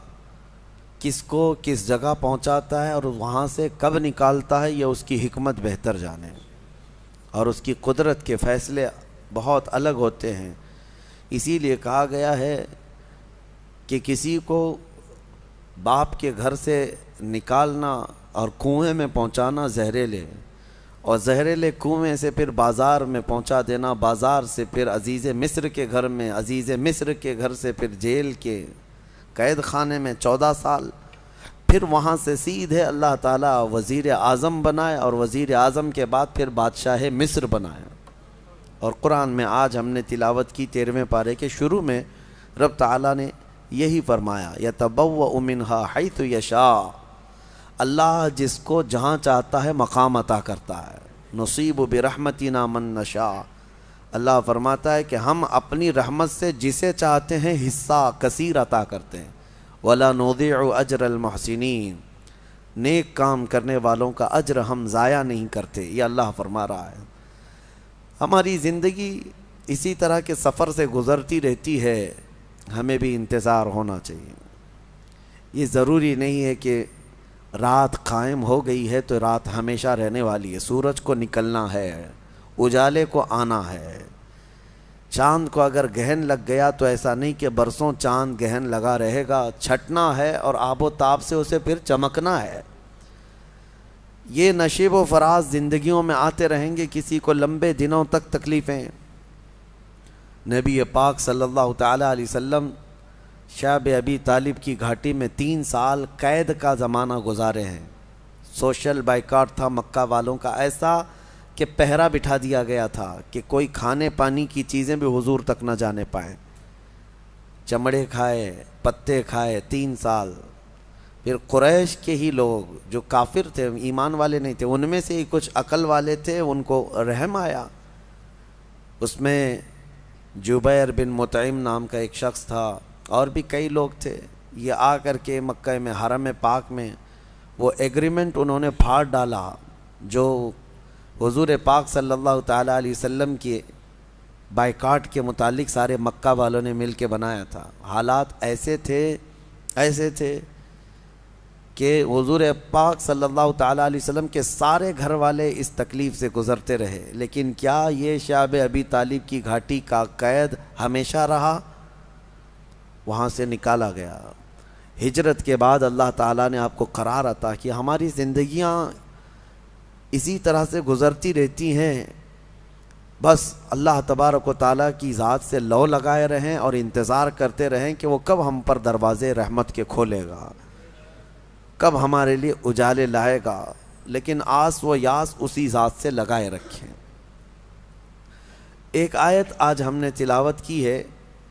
کس کو کس جگہ پہنچاتا ہے اور وہاں سے کب نکالتا ہے یہ اس کی حکمت بہتر جانے، اور اس کی قدرت کے فیصلے بہت الگ ہوتے ہیں۔ اسی لیے کہا گیا ہے کہ کسی کو باپ کے گھر سے نکالنا اور کنویں میں پہنچانا زہریلے، اور زہریلے کنویں سے پھر بازار میں پہنچا دینا، بازار سے پھر عزیز مصر کے گھر میں، عزیز مصر کے گھر سے پھر جیل کے قید خانے میں 14 سال، پھر وہاں سے سیدھے اللہ تعالیٰ وزیر اعظم بنائے، اور وزیر اعظم کے بعد پھر بادشاہ مصر بنائے۔ اور قرآن میں آج ہم نے تلاوت کی 13ویں پارے کے شروع میں رب تعالیٰ نے یہی فرمایا، یتبوأ منہا حیث یشاء، اللہ جس کو جہاں چاہتا ہے مقام عطا کرتا ہے، نصیب برحمتنا من نشاء، اللہ فرماتا ہے کہ ہم اپنی رحمت سے جسے چاہتے ہیں حصہ کثیر عطا کرتے ہیں۔ وَلَا نُضِيعُ أَجْرَ الْمُحْسِنِينَ، نیک کام کرنے والوں کا اجر ہم ضائع نہیں کرتے، یہ اللہ فرما رہا ہے۔ ہماری زندگی اسی طرح کے سفر سے گزرتی رہتی ہے، ہمیں بھی انتظار ہونا چاہیے۔ یہ ضروری نہیں ہے کہ رات قائم ہو گئی ہے تو رات ہمیشہ رہنے والی ہے، سورج کو نکلنا ہے، اجالے کو آنا ہے۔ چاند کو اگر گہن لگ گیا تو ایسا نہیں کہ برسوں چاند گہن لگا رہے گا، چھٹنا ہے اور آب و تاب سے اسے پھر چمکنا ہے۔ یہ نشیب و فراز زندگیوں میں آتے رہیں گے، کسی کو لمبے دنوں تک تکلیفیں۔ نبی پاک صلی اللہ تعالیٰ علیہ وسلم شعب ابی طالب کی گھاٹی میں 3 سال قید کا زمانہ گزارے ہیں۔ سوشل بائیکاٹ تھا مکہ والوں کا، ایسا کہ پہرا بٹھا دیا گیا تھا کہ کوئی کھانے پانی کی چیزیں بھی حضور تک نہ جانے پائیں۔ چمڑے کھائے، پتے کھائے 3 سال۔ پھر قریش کے ہی لوگ جو کافر تھے، ایمان والے نہیں تھے، ان میں سے ہی کچھ عقل والے تھے، ان کو رحم آیا۔ اس میں جبیر بن مطعم نام کا ایک شخص تھا، اور بھی کئی لوگ تھے۔ یہ آ کر کے مکہ میں حرم پاک میں وہ ایگریمنٹ انہوں نے پھاڑ ڈالا جو حضور پاک صلی اللہ تعالیٰ علیہ وسلم کے بائیکاٹ کے متعلق سارے مکہ والوں نے مل کے بنایا تھا۔ حالات ایسے تھے کہ حضور پاک صلی اللہ تعالیٰ علیہ وسلم کے سارے گھر والے اس تکلیف سے گزرتے رہے، لیکن کیا یہ شعب ابی طالب کی گھاٹی کا قید ہمیشہ رہا؟ وہاں سے نکالا گیا۔ ہجرت کے بعد اللہ تعالیٰ نے آپ کو قرار عطا کیا۔ ہماری زندگیاں اسی طرح سے گزرتی رہتی ہیں، بس اللہ تبارک و تعالیٰ کی ذات سے لو لگائے رہیں اور انتظار کرتے رہیں کہ وہ کب ہم پر دروازے رحمت کے کھولے گا۔ کب ہمارے لیے اجالے لائے گا، لیکن آس و یاس اسی ذات سے لگائے رکھیں۔ ایک آیت آج ہم نے تلاوت کی ہے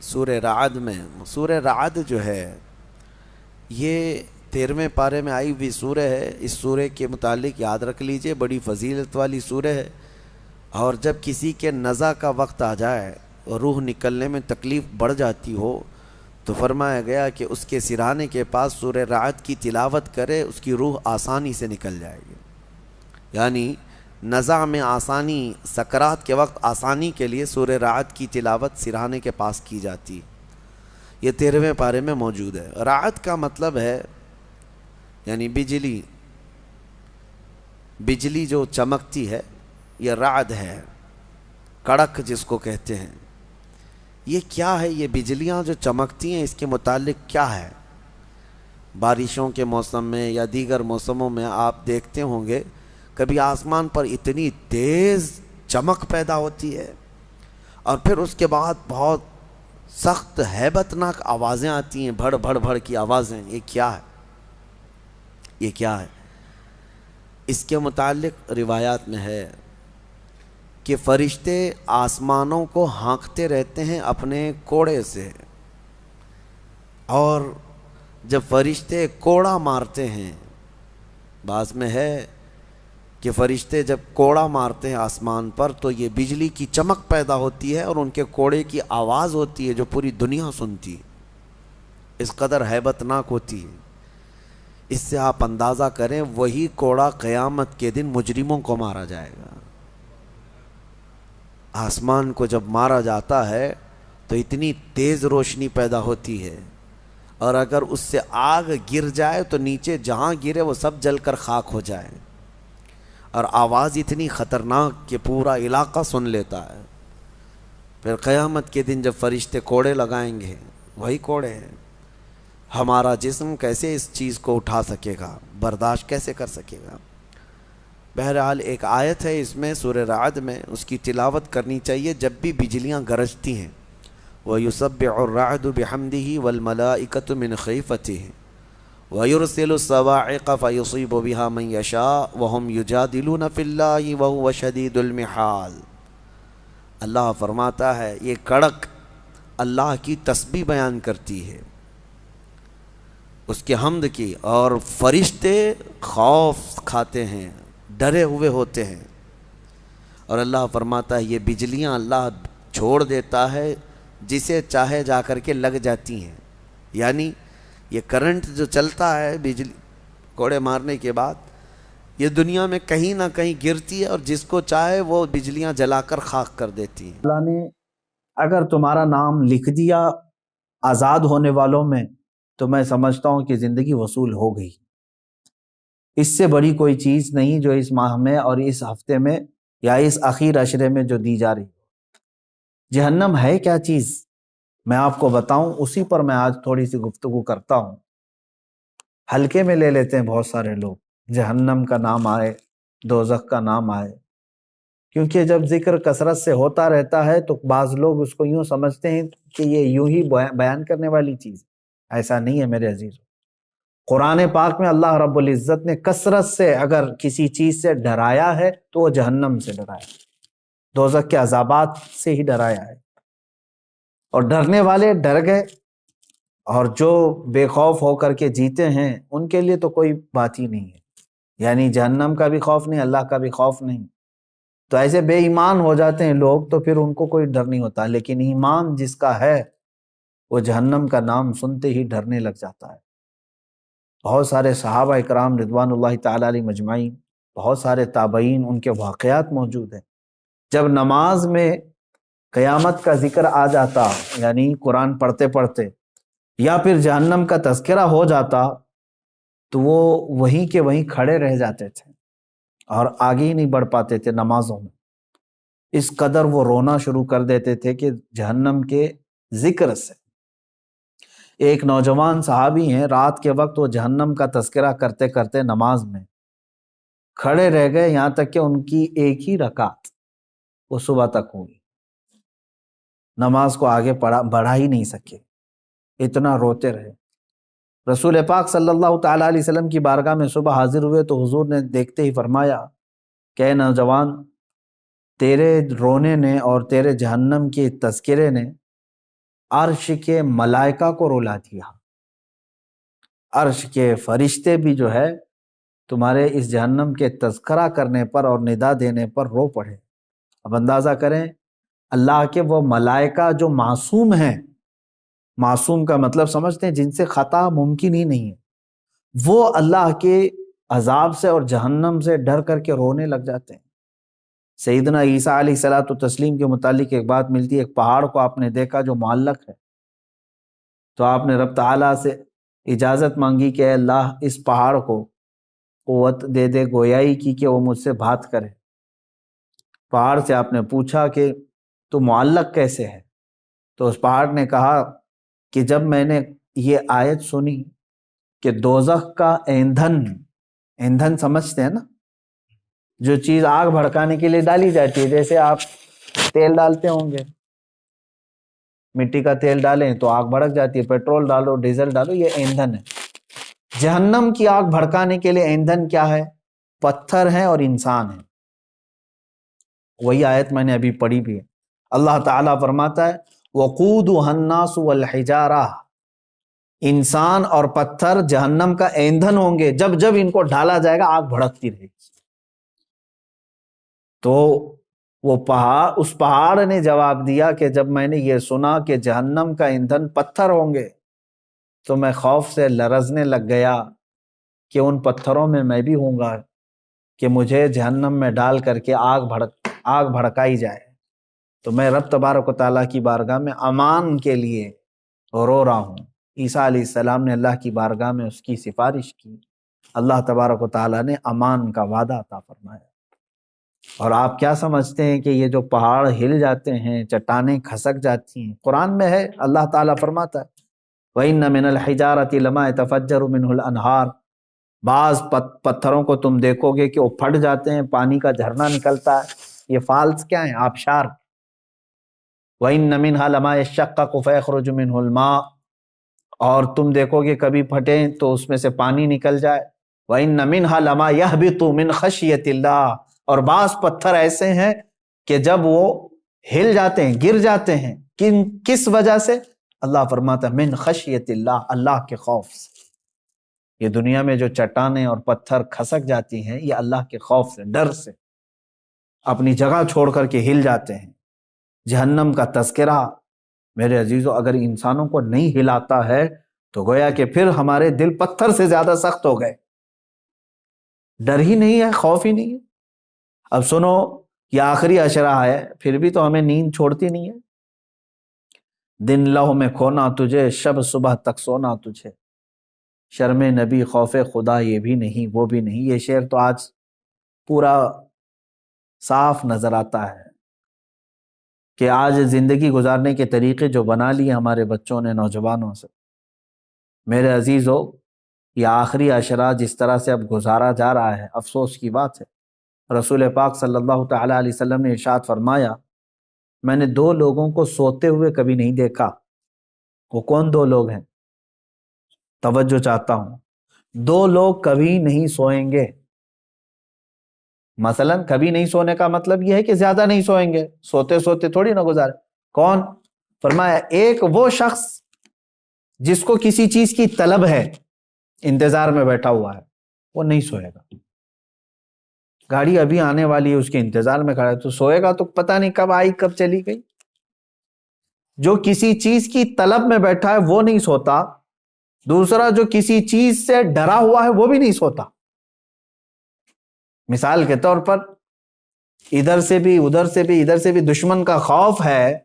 سورہ رعد میں۔ سورہ رعد جو ہے یہ 13ویں پارے میں آئی ہوئی سورہ ہے۔ اس سورہ کے متعلق یاد رکھ لیجئے، بڑی فضیلت والی سورہ ہے، اور جب کسی کے نزع کا وقت آ جائے اور روح نکلنے میں تکلیف بڑھ جاتی ہو تو فرمایا گیا کہ اس کے سرانے کے پاس سورہ رعد کی تلاوت کرے، اس کی روح آسانی سے نکل جائے گی۔ یعنی نزع میں آسانی، سکرات کے وقت آسانی کے لیے سورہ رعد کی تلاوت سرانے کے پاس کی جاتی، یہ 13ویں پارے میں موجود ہے۔ رعد کا مطلب ہے یعنی بجلی، بجلی جو چمکتی ہے یہ رعد ہے، کڑک جس کو کہتے ہیں۔ یہ کیا ہے؟ یہ بجلیاں جو چمکتی ہیں اس کے متعلق کیا ہے؟ بارشوں کے موسم میں یا دیگر موسموں میں آپ دیکھتے ہوں گے کبھی آسمان پر اتنی تیز چمک پیدا ہوتی ہے اور پھر اس کے بعد بہت سخت ہیبت ناک آوازیں آتی ہیں، بھڑ بھڑ بھڑ کی آوازیں۔ یہ کیا ہے؟ یہ کیا ہے؟ اس کے متعلق روایات میں ہے کہ فرشتے آسمانوں کو ہانکتے رہتے ہیں اپنے کوڑے سے، اور جب فرشتے کوڑا مارتے ہیں، بعض میں ہے کہ فرشتے جب کوڑا مارتے ہیں آسمان پر تو یہ بجلی کی چمک پیدا ہوتی ہے اور ان کے کوڑے کی آواز ہوتی ہے جو پوری دنیا سنتی ہے، اس قدر ہیبت ناک ہوتی ہے۔ اس سے آپ اندازہ کریں وہی کوڑا قیامت کے دن مجرموں کو مارا جائے گا۔ آسمان کو جب مارا جاتا ہے تو اتنی تیز روشنی پیدا ہوتی ہے، اور اگر اس سے آگ گر جائے تو نیچے جہاں گرے وہ سب جل کر خاک ہو جائے، اور آواز اتنی خطرناک کہ پورا علاقہ سن لیتا ہے۔ پھر قیامت کے دن جب فرشتے کوڑے لگائیں گے، وہی کوڑے ہیں، ہمارا جسم کیسے اس چیز کو اٹھا سکے گا، برداشت کیسے کر سکے گا؟ بہرحال ایک آیت ہے اس میں سورہ رعد میں، اس کی تلاوت کرنی چاہیے جب بھی بجلیاں گرجتی ہیں۔ وَيُسَبِّحُ الرَّعْدُ بِحَمْدِهِ وَالْمَلَائِكَةُ مِنْ خِيفَتِهِ وَيُرْسِلُ الصَّوَاعِقَ فَيُصِيبُ بِهَا مَنْ يَشَاءُ وَهُمْ يُجَادِلُونَ فِي اللَّهِ وَهُوَ شَدِيدُ الْمِحَالِ۔ اللہ فرماتا ہے یہ کڑک اللہ کی تسبیح بیان کرتی ہے، اس کے حمد کی، اور فرشتے خوف کھاتے ہیں، ڈرے ہوئے ہوتے ہیں، اور اللہ فرماتا ہے یہ بجلیاں اللہ چھوڑ دیتا ہے، جسے چاہے جا کر کے لگ جاتی ہیں۔ یعنی یہ کرنٹ جو چلتا ہے بجلی کوڑے مارنے کے بعد، یہ دنیا میں کہیں نہ کہیں گرتی ہے، اور جس کو چاہے وہ بجلیاں جلا کر خاک کر دیتی ہیں۔ اللہ نے اگر تمہارا نام لکھ دیا آزاد ہونے والوں میں تو میں سمجھتا ہوں کہ زندگی وصول ہو گئی۔ اس سے بڑی کوئی چیز نہیں جو اس ماہ میں اور اس ہفتے میں یا اس اخیر عشرے میں جو دی جا رہی۔ جہنم ہے کیا چیز میں آپ کو بتاؤں، اسی پر میں آج تھوڑی سی گفتگو کرتا ہوں۔ ہلکے میں لے لیتے ہیں بہت سارے لوگ، جہنم کا نام آئے، دوزخ کا نام آئے، کیونکہ جب ذکر کثرت سے ہوتا رہتا ہے تو بعض لوگ اس کو یوں سمجھتے ہیں کہ یہ یوں ہی بیان کرنے والی چیز۔ ایسا نہیں ہے میرے عزیزو۔ قرآن پاک میں اللہ رب العزت نے کثرت سے اگر کسی چیز سے ڈرایا ہے تو وہ جہنم سے ڈرایا ہے، دوزخ کے عذابات سے ہی ڈرایا ہے، اور ڈرنے والے ڈر گئے، اور جو بے خوف ہو کر کے جیتے ہیں ان کے لیے تو کوئی بات ہی نہیں ہے۔ یعنی جہنم کا بھی خوف نہیں، اللہ کا بھی خوف نہیں۔ تو ایسے بے ایمان ہو جاتے ہیں لوگ تو پھر ان کو کوئی ڈر نہیں ہوتا، لیکن ایمان جس کا ہے وہ جہنم کا نام سنتے ہی ڈرنے لگ جاتا ہے۔ بہت سارے صحابہ اکرام رضوان اللہ تعالی علیہ مجمعین، بہت سارے تابعین، ان کے واقعات موجود ہیں۔ جب نماز میں قیامت کا ذکر آ جاتا، یعنی قرآن پڑھتے پڑھتے، یا پھر جہنم کا تذکرہ ہو جاتا تو وہ وہیں کے وہیں کھڑے رہ جاتے تھے اور آگے ہی نہیں بڑھ پاتے تھے نمازوں میں۔ اس قدر وہ رونا شروع کر دیتے تھے کہ جہنم کے ذکر سے۔ ایک نوجوان صحابی ہیں، رات کے وقت وہ جہنم کا تذکرہ کرتے کرتے نماز میں کھڑے رہ گئے، یہاں تک کہ ان کی ایک ہی رکعت وہ صبح تک ہوئی، نماز کو آگے بڑھا ہی نہیں سکے، اتنا روتے رہے۔ رسول پاک صلی اللہ تعالیٰ علیہ وسلم کی بارگاہ میں صبح حاضر ہوئے تو حضور نے دیکھتے ہی فرمایا کہ اے نوجوان، تیرے رونے نے اور تیرے جہنم کے تذکرے نے عرش کے ملائکہ کو رلا دیا، عرش کے فرشتے بھی جو ہے تمہارے اس جہنم کے تذکرہ کرنے پر اور ندا دینے پر رو پڑے۔ اب اندازہ کریں اللہ کے وہ ملائکہ جو معصوم ہیں، معصوم کا مطلب سمجھتے ہیں جن سے خطا ممکن ہی نہیں ہے، وہ اللہ کے عذاب سے اور جہنم سے ڈر کر کے رونے لگ جاتے ہیں۔ سیدنا عیسیٰ علیہ الصلوۃ والتسلیم کے متعلق ایک بات ملتی ہے، ایک پہاڑ کو آپ نے دیکھا جو معلق ہے، تو آپ نے رب تعالیٰ سے اجازت مانگی کہ اے اللہ اس پہاڑ کو قوت دے دے گویائی کی کہ وہ مجھ سے بات کرے۔ پہاڑ سے آپ نے پوچھا کہ تو معلق کیسے ہے؟ تو اس پہاڑ نے کہا کہ جب میں نے یہ آیت سنی کہ دوزخ کا ایندھن سمجھتے ہیں نا، جو چیز آگ بھڑکانے کے لیے ڈالی جاتی ہے، جیسے آپ تیل ڈالتے ہوں گے، مٹی کا تیل ڈالیں تو آگ بھڑک جاتی ہے، پیٹرول ڈالو، ڈیزل ڈالو، یہ ایندھن ہے۔ جہنم کی آگ بھڑکانے کے لیے ایندھن کیا ہے؟ پتھر ہیں اور انسان ہیں۔ وہی آیت میں نے ابھی پڑھی بھی ہے، اللہ تعالیٰ فرماتا ہے وقودها الناس والحجارہ، انسان اور پتھر جہنم کا ایندھن ہوں گے، جب جب ان کو ڈالا جائے گا آگ بھڑکتی رہے گی۔ تو وہ اس پہاڑ نے جواب دیا کہ جب میں نے یہ سنا کہ جہنم کا ایندھن پتھر ہوں گے تو میں خوف سے لرزنے لگ گیا کہ ان پتھروں میں بھی ہوں گا کہ مجھے جہنم میں ڈال کر کے آگ بھڑکائی جائے۔ تو میں رب تبارک و تعالیٰ کی بارگاہ میں امان کے لیے رو رہا ہوں۔ عیسیٰ علیہ السلام نے اللہ کی بارگاہ میں اس کی سفارش کی، اللہ تبارک و تعالیٰ نے امان کا وعدہ عطا فرمایا۔ اور آپ کیا سمجھتے ہیں کہ یہ جو پہاڑ ہل جاتے ہیں، چٹانیں کھسک جاتی ہیں، قرآن میں ہے، اللہ تعالیٰ فرماتا ہے وَإِنَّ مِنَ الْحِجَارَةِ لَمَا يَتَفَجَّرُ مِنْهُ الْأَنْهَارُ، بعض پتھروں کو تم دیکھو گے کہ وہ پھٹ جاتے ہیں، پانی کا جھرنا نکلتا ہے۔ یہ فالس کیا ہیں؟ آبشار۔ وَإِنَّ مِنْهَا لَمَا يَشَّقَّقُ فَيَخْرُجُ مِنْهُ الْمَاءُ، اور تم دیکھو گے کبھی پھٹیں تو اس میں سے پانی نکل جائے۔ وَإِنَّ مِنْهَا لَمَا يَهْبِطُ مِنْ خَشْيَةِ اللَّهِ، اور بعض پتھر ایسے ہیں کہ جب وہ ہل جاتے ہیں، گر جاتے ہیں، کس وجہ سے؟ اللہ فرماتا ہے من خشیت اللہ، اللہ کے خوف سے۔ یہ دنیا میں جو چٹانیں اور پتھر کھسک جاتی ہیں، یہ اللہ کے خوف سے، ڈر سے اپنی جگہ چھوڑ کر کے ہل جاتے ہیں۔ جہنم کا تذکرہ میرے عزیزو اگر انسانوں کو نہیں ہلاتا ہے تو گویا کہ پھر ہمارے دل پتھر سے زیادہ سخت ہو گئے، ڈر ہی نہیں ہے، خوف ہی نہیں ہے۔ اب سنو، یہ آخری عشرہ ہے، پھر بھی تو ہمیں نیند چھوڑتی نہیں ہے۔ دن لہو میں کھونا تجھے، شب صبح تک سونا تجھے، شرم نبی خوف خدا یہ بھی نہیں وہ بھی نہیں۔ یہ شعر تو آج پورا صاف نظر آتا ہے کہ آج زندگی گزارنے کے طریقے جو بنا لیے ہمارے بچوں نے، نوجوانوں سے۔ میرے عزیزو، یہ آخری عشرہ جس طرح سے اب گزارا جا رہا ہے، افسوس کی بات ہے۔ رسول پاک صلی اللہ تعالیٰ علیہ وسلم نے ارشاد فرمایا میں نے دو لوگوں کو سوتے ہوئے کبھی نہیں دیکھا۔ وہ کون دو لوگ ہیں؟ توجہ چاہتا ہوں۔ دو لوگ کبھی نہیں سوئیں گے۔ مثلا کبھی نہیں سونے کا مطلب یہ ہے کہ زیادہ نہیں سوئیں گے، سوتے سوتے تھوڑی نہ گزارے۔ کون؟ فرمایا ایک وہ شخص جس کو کسی چیز کی طلب ہے، انتظار میں بیٹھا ہوا ہے، وہ نہیں سوئے گا۔ گاڑی ابھی آنے والی ہے، اس کے انتظار میں کھڑا ہے، تو سوئے گا تو پتہ نہیں کب آئی کب چلی گئی۔ جو کسی چیز کی طلب میں بیٹھا ہے وہ نہیں سوتا، دوسرا جو کسی چیز سے ڈرا ہوا ہے وہ بھی نہیں سوتا۔ مثال کے طور پر ادھر سے بھی ادھر سے بھی ادھر سے بھی دشمن کا خوف ہے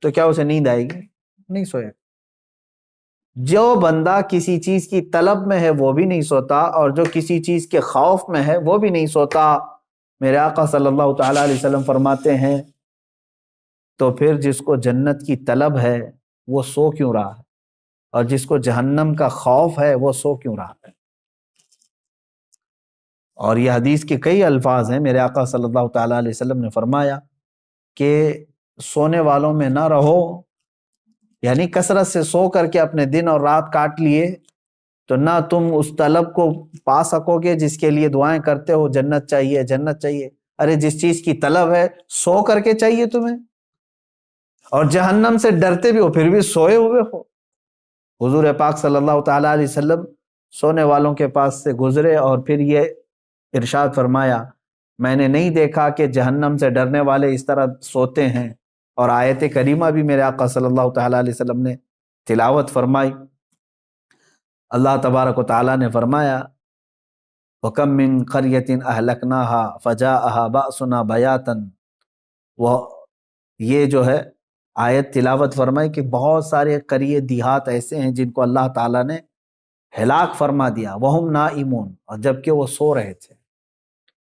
تو کیا اسے نیند آئے گی؟ نہیں سوئے۔ جو بندہ کسی چیز کی طلب میں ہے وہ بھی نہیں سوتا، اور جو کسی چیز کے خوف میں ہے وہ بھی نہیں سوتا۔ میرے آقا صلی اللہ تعالیٰ علیہ وسلم فرماتے ہیں تو پھر جس کو جنت کی طلب ہے وہ سو کیوں رہا ہے، اور جس کو جہنم کا خوف ہے وہ سو کیوں رہا ہے؟ اور یہ حدیث کے کئی الفاظ ہیں۔ میرے آقا صلی اللہ تعالیٰ علیہ وسلم نے فرمایا کہ سونے والوں میں نہ رہو، یعنی کثرت سے سو کر کے اپنے دن اور رات کاٹ لیے تو نہ تم اس طلب کو پا سکو گے جس کے لیے دعائیں کرتے ہو، جنت چاہیے جنت چاہیے۔ ارے جس چیز کی طلب ہے سو کر کے چاہیے تمہیں، اور جہنم سے ڈرتے بھی ہو پھر بھی سوئے ہوئے ہو۔ حضور پاک صلی اللہ تعالی علیہ وسلم سونے والوں کے پاس سے گزرے اور پھر یہ ارشاد فرمایا، میں نے نہیں دیکھا کہ جہنم سے ڈرنے والے اس طرح سوتے ہیں۔ اور آیت کریمہ بھی میرے آقا صلی اللہ تعالی علیہ وسلم نے تلاوت فرمائی۔ اللہ تبارک و تعالیٰ نے فرمایا، وَكَم مِّن قَرْيَةٍ أَهْلَكْنَاهَا فَجَاءَهَا بَأْسُنَا بَيَاتًا۔ وہ یہ جو ہے آیت تلاوت فرمائی کہ بہت سارے قریے دیہات ایسے ہیں جن کو اللہ تعالیٰ نے ہلاک فرما دیا، وَهُمْ نَائِمُونَ، اور جبکہ وہ سو رہے تھے،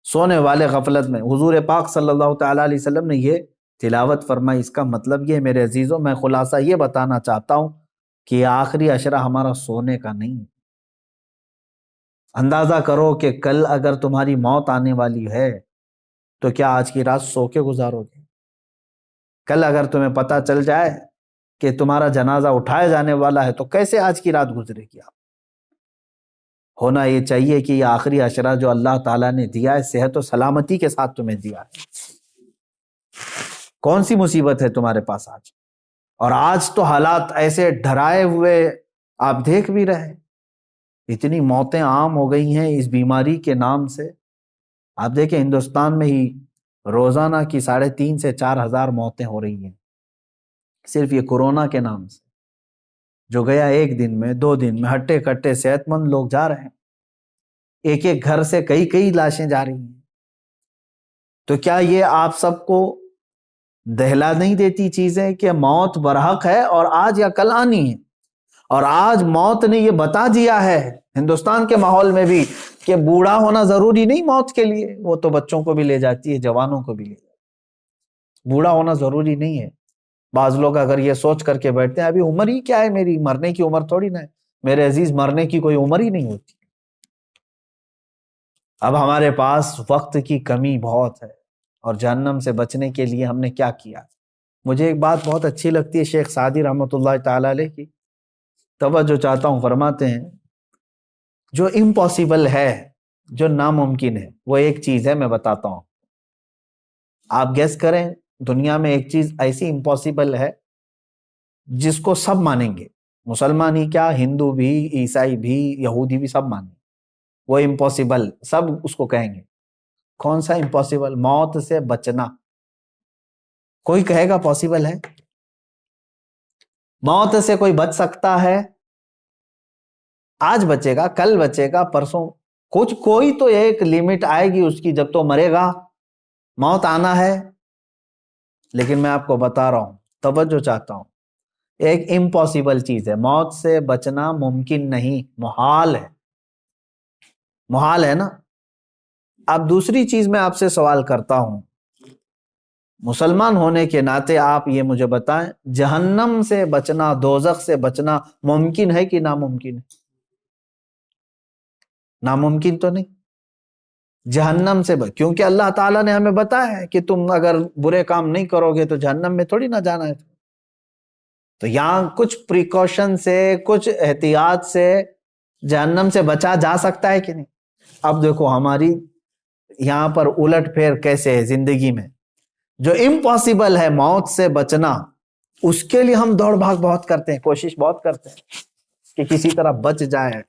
سونے والے غفلت میں۔ حضور پاک صلی اللہ تعالیٰ علیہ وسلم نے یہ تلاوت فرمائی۔ اس کا مطلب یہ میرے عزیزوں، میں خلاصہ یہ بتانا چاہتا ہوں کہ یہ آخری عشرہ ہمارا سونے کا نہیں ہے۔ اندازہ کرو کہ کل اگر تمہاری موت آنے والی ہے تو کیا آج کی رات سو کے گزارو گے؟ کل اگر تمہیں پتہ چل جائے کہ تمہارا جنازہ اٹھایا جانے والا ہے تو کیسے آج کی رات گزرے گی آپ؟ ہونا یہ چاہیے کہ یہ آخری عشرہ جو اللہ تعالیٰ نے دیا ہے صحت و سلامتی کے ساتھ تمہیں دیا ہے۔ کون سی مصیبت ہے تمہارے پاس آج؟ اور آج تو حالات ایسے ڈرائے ہوئے آپ دیکھ بھی رہے، اتنی موتیں عام ہو گئی ہیں اس بیماری کے نام سے۔ آپ دیکھیں ہندوستان میں ہی روزانہ کی 3,500 سے 4,000 موتیں ہو رہی ہیں صرف یہ کورونا کے نام سے، جو گیا 1 دن میں 2 دن میں ہٹے کٹے صحت مند لوگ جا رہے ہیں، ایک ایک گھر سے کئی لاشیں جا رہی ہیں۔ تو کیا یہ آپ سب کو دہلا نہیں دیتی چیزیں کہ موت برحق ہے اور آج یا کل آنی ہے؟ اور آج موت نے یہ بتا دیا ہے ہندوستان کے ماحول میں بھی کہ بوڑھا ہونا ضروری نہیں موت کے لیے، وہ تو بچوں کو بھی لے جاتی ہے، جوانوں کو بھی لے جاتی ہے، بوڑھا ہونا ضروری نہیں ہے۔ بعض لوگ اگر یہ سوچ کر کے بیٹھتے ہیں ابھی عمر ہی کیا ہے میری، مرنے کی عمر تھوڑی نہ ہے۔ میرے عزیز، مرنے کی کوئی عمر ہی نہیں ہوتی۔ اب ہمارے پاس وقت کی کمی بہت ہے، اور جہنم سے بچنے کے لیے ہم نے کیا کیا؟ مجھے ایک بات بہت اچھی لگتی ہے شیخ سعدی رحمۃ اللہ تعالی علیہ کی، توجہ چاہتا ہوں، فرماتے ہیں جو امپاسبل ہے، جو ناممکن ہے، وہ ایک چیز ہے، میں بتاتا ہوں، آپ گیس کریں۔ دنیا میں ایک چیز ایسی امپاسبل ہے جس کو سب مانیں گے، مسلمان ہی کیا، ہندو بھی، عیسائی بھی، یہودی بھی، سب مانیں گے، وہ امپاسبل، سب اس کو کہیں گے۔ کون سا امپاسبل؟ موت سے بچنا۔ کوئی کہے گا پاسبل ہے؟ موت سے کوئی بچ سکتا ہے؟ آج بچے گا، کل بچے گا، پرسوں، کوئی تو ایک لیمٹ آئے گی اس کی، جب تو مرے گا، موت آنا ہے۔ لیکن میں آپ کو بتا رہا ہوں، توجہ چاہتا ہوں، ایک امپاسبل چیز ہے، موت سے بچنا ممکن نہیں، محال ہے، محال ہے نا۔ اب دوسری چیز میں آپ سے سوال کرتا ہوں، مسلمان ہونے کے ناطے آپ یہ مجھے بتائیں، جہنم سے بچنا، دوزخ سے بچنا ممکن ہے کہ ناممکن ہے؟ ناممکن تو نہیں۔ جہنم سے کیونکہ اللہ تعالیٰ نے ہمیں بتایا ہے کہ تم اگر برے کام نہیں کرو گے تو جہنم میں تھوڑی نہ جانا ہے۔ تو یہاں کچھ پریکاشن سے، کچھ احتیاط سے جہنم سے بچا جا سکتا ہے کہ نہیں؟ اب دیکھو ہماری یہاں پر الٹ پھیر کیسے ہے زندگی میں، جو امپاسبل ہے موت سے بچنا، اس کے لیے ہم دوڑ بھاگ بہت کرتے ہیں، کوشش بہت کرتے ہیں کہ کسی طرح بچ جائے،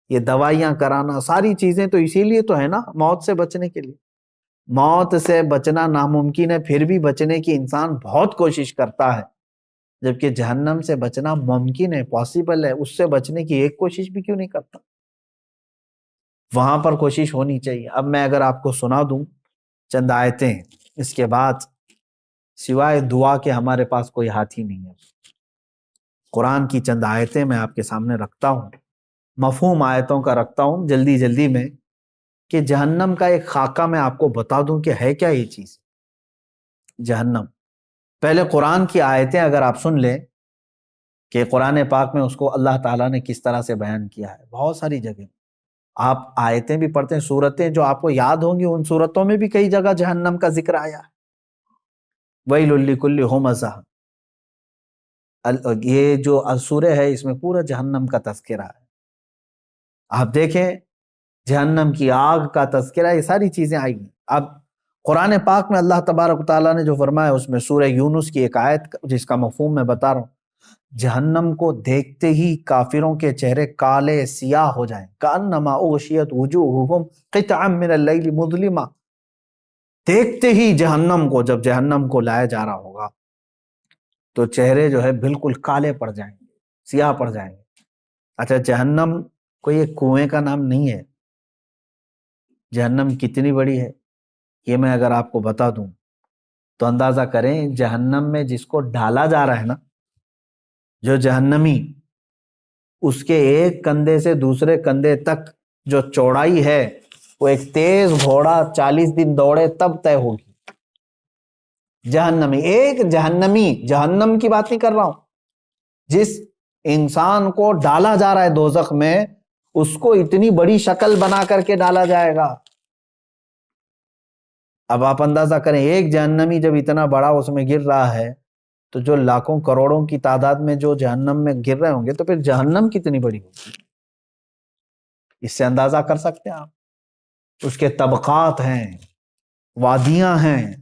یہ دوائیاں کرانا، ساری چیزیں تو اسی لیے تو ہے نا، موت سے بچنے کے لیے۔ موت سے بچنا ناممکن ہے، پھر بھی بچنے کی انسان بہت کوشش کرتا ہے، جبکہ جہنم سے بچنا ممکن ہے، پاسبل ہے، اس سے بچنے کی ایک کوشش بھی کیوں نہیں کرتا؟ وہاں پر کوشش ہونی چاہیے۔ اب میں اگر آپ کو سنا دوں چند آیتیں، اس کے بعد سوائے دعا کے ہمارے پاس کوئی ہاتھ ہی نہیں ہے۔ قرآن کی چند آیتیں میں آپ کے سامنے رکھتا ہوں، مفہوم آیتوں کا رکھتا ہوں جلدی میں، کہ جہنم کا ایک خاکہ میں آپ کو بتا دوں کہ ہے کیا یہ چیز جہنم۔ پہلے قرآن کی آیتیں اگر آپ سن لیں کہ قرآن پاک میں اس کو اللہ تعالیٰ نے کس طرح سے بیان کیا ہے، بہت ساری جگہ آپ آیتیں بھی پڑھتے ہیں، سورتیں جو آپ کو یاد ہوں گی، ان سورتوں میں بھی کئی جگہ جہنم کا ذکر آیا ہے۔ وَيْلٌ لِّكُلِّ ہُمَزَةٍ، یہ جو سورہ ہے اس میں پورا جہنم کا تذکرہ ہے۔ آپ دیکھیں جہنم کی آگ کا تذکرہ، یہ ساری چیزیں آئی ہیں۔ اب قرآن پاک میں اللہ تبارک و تعالیٰ نے جو فرمایا اس میں سورہ یونس کی ایک آیت جس کا مفہوم میں بتا رہا ہوں، جہنم کو دیکھتے ہی کافروں کے چہرے کالے سیاہ ہو جائیں، کأنما اغشیت وجوہہم قطعا من اللیل مظلما، دیکھتے ہی جہنم کو، جب جہنم کو لایا جا رہا ہوگا تو چہرے جو ہے بالکل کالے پڑ جائیں گے، سیاہ پڑ جائیں گے۔ اچھا، جہنم کوئی ایک کنویں کا نام نہیں ہے۔ جہنم کتنی بڑی ہے یہ میں اگر آپ کو بتا دوں تو اندازہ کریں، جہنم میں جس کو ڈالا جا رہا ہے نا، جو جہنمی، اس کے ایک کندھے سے دوسرے کندھے تک جو چوڑائی ہے وہ ایک تیز گھوڑا 40 دن دوڑے تب طے ہوگی۔ جہنمی، ایک جہنمی، جہنم کی بات نہیں کر رہا ہوں، جس انسان کو ڈالا جا رہا ہے دوزخ میں، اس کو اتنی بڑی شکل بنا کر کے ڈالا جائے گا۔ اب آپ اندازہ کریں، ایک جہنمی جب اتنا بڑا اس میں گر رہا ہے تو جو لاکھوں کروڑوں کی تعداد میں جو جہنم میں گر رہے ہوں گے تو پھر جہنم کتنی بڑی ہوگی، اس سے اندازہ کر سکتے ہیں آپ۔ اس کے طبقات ہیں، وادیاں ہیں،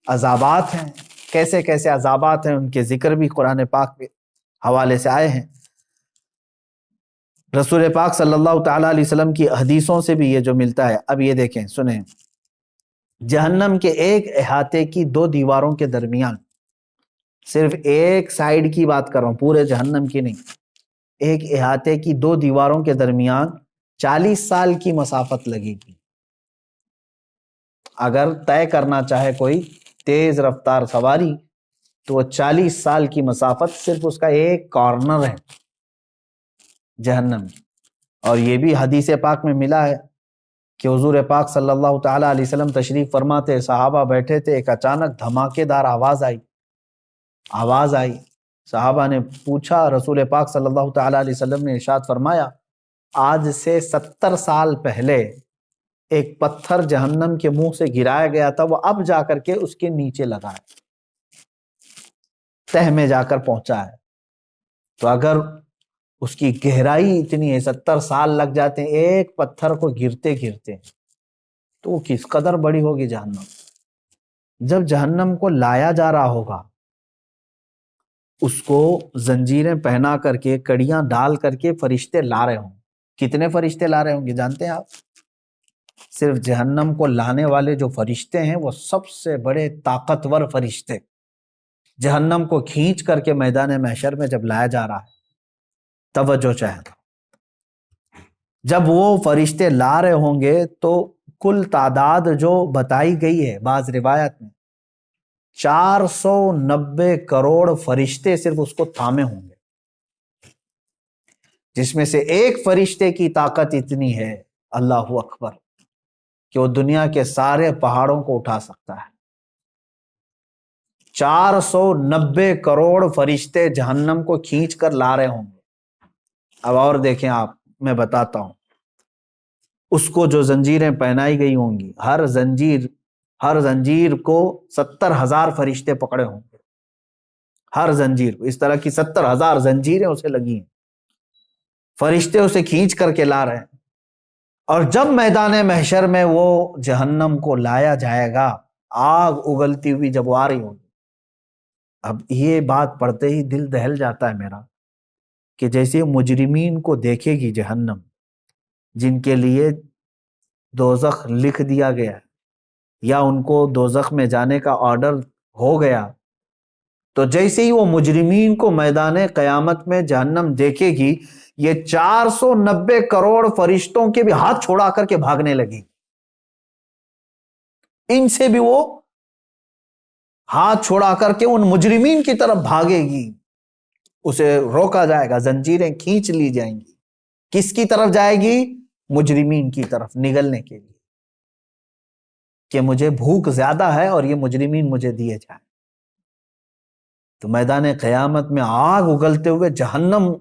عذابات ہیں، کیسے کیسے عذابات ہیں، ان کے ذکر بھی قرآن پاک کے حوالے سے آئے ہیں۔ رسول پاک صلی اللہ تعالیٰ علیہ وسلم کی حدیثوں سے بھی یہ جو ملتا ہے۔ اب یہ دیکھیں، سنیں، جہنم کے ایک احاطے کی 2 دیواروں کے درمیان، صرف ایک سائیڈ کی بات کر رہا ہوں، پورے جہنم کی نہیں، ایک احاطے کی 2 دیواروں کے درمیان 40 سال کی مسافت لگے گی۔ اگر طے کرنا چاہے کوئی تیز رفتار سواری تو وہ 40 سال کی مسافت صرف اس کا ایک کارنر ہے جہنم کی۔ اور یہ بھی حدیث پاک میں ملا ہے کہ حضور پاک صلی اللہ تعالیٰ علیہ وسلم تشریف فرما تھے، صحابہ بیٹھے تھے، ایک اچانک دھماکے دار آواز آئی۔ صحابہ نے پوچھا، رسول پاک صلی اللہ تعالیٰ علیہ وسلم نے ارشاد فرمایا، آج سے 70 سال پہلے ایک پتھر جہنم کے منہ سے گرایا گیا تھا، وہ اب جا کر کے اس کے نیچے لگا ہے، تہ میں جا کر پہنچا ہے۔ تو اگر اس کی گہرائی اتنی ہے، 70 سال لگ جاتے ہیں ایک پتھر کو گرتے تو وہ کس قدر بڑی ہوگی جہنم۔ جب جہنم کو لایا جا رہا ہوگا، اس کو زنجیریں پہنا کر کے، کڑیاں ڈال کر کے فرشتے لا رہے ہوں۔ کتنے فرشتے لا رہے ہوں گے جانتے ہیں آپ؟ صرف جہنم کو لانے والے جو فرشتے ہیں وہ سب سے بڑے طاقتور فرشتے، جہنم کو کھینچ کر کے میدان محشر میں جب لایا جا رہا ہے، توجہ چاہے، جب وہ فرشتے لا رہے ہوں گے تو کل تعداد جو بتائی گئی ہے بعض روایت میں 490 کروڑ فرشتے صرف اس کو تھامے ہوں گے، جس میں سے ایک فرشتے کی طاقت اتنی ہے، اللہ اکبر، کہ وہ دنیا کے سارے پہاڑوں کو اٹھا سکتا ہے۔ 490 کروڑ فرشتے جہنم کو کھینچ کر لا رہے ہوں گے۔ اب اور دیکھیں آپ، میں بتاتا ہوں، اس کو جو زنجیریں پہنائی گئی ہوں گی، ہر زنجیر کو 70,000 فرشتے پکڑے ہوں گے، ہر زنجیر، اس طرح کی 70,000 زنجیریں اسے لگی ہیں، فرشتے اسے کھینچ کر کے لا رہے ہیں۔ اور جب میدان محشر میں وہ جہنم کو لایا جائے گا، آگ اگلتی ہوئی جب وہ آ رہی ہوگی، اب یہ بات پڑھتے ہی دل دہل جاتا ہے میرا، کہ جیسے مجرمین کو دیکھے گی جہنم، جن کے لیے دوزخ لکھ دیا گیا یا ان کو دوزخ میں جانے کا آرڈر ہو گیا، تو جیسے ہی وہ مجرمین کو میدان قیامت میں جہنم دیکھے گی، یہ 490 کروڑ فرشتوں کے بھی ہاتھ چھوڑا کر کے بھاگنے لگی، ان سے بھی وہ ہاتھ چھوڑا کر کے ان مجرمین کی طرف بھاگے گی، اسے روکا جائے گا، زنجیریں کھینچ لی جائیں گی۔ کس کی طرف جائے گی؟ مجرمین کی طرف، نگلنے کے لیے، کہ مجھے بھوک زیادہ ہے اور یہ مجرمین مجھے دیے جائیں۔ تو میدان قیامت میں آگ اگلتے ہوئے جہنم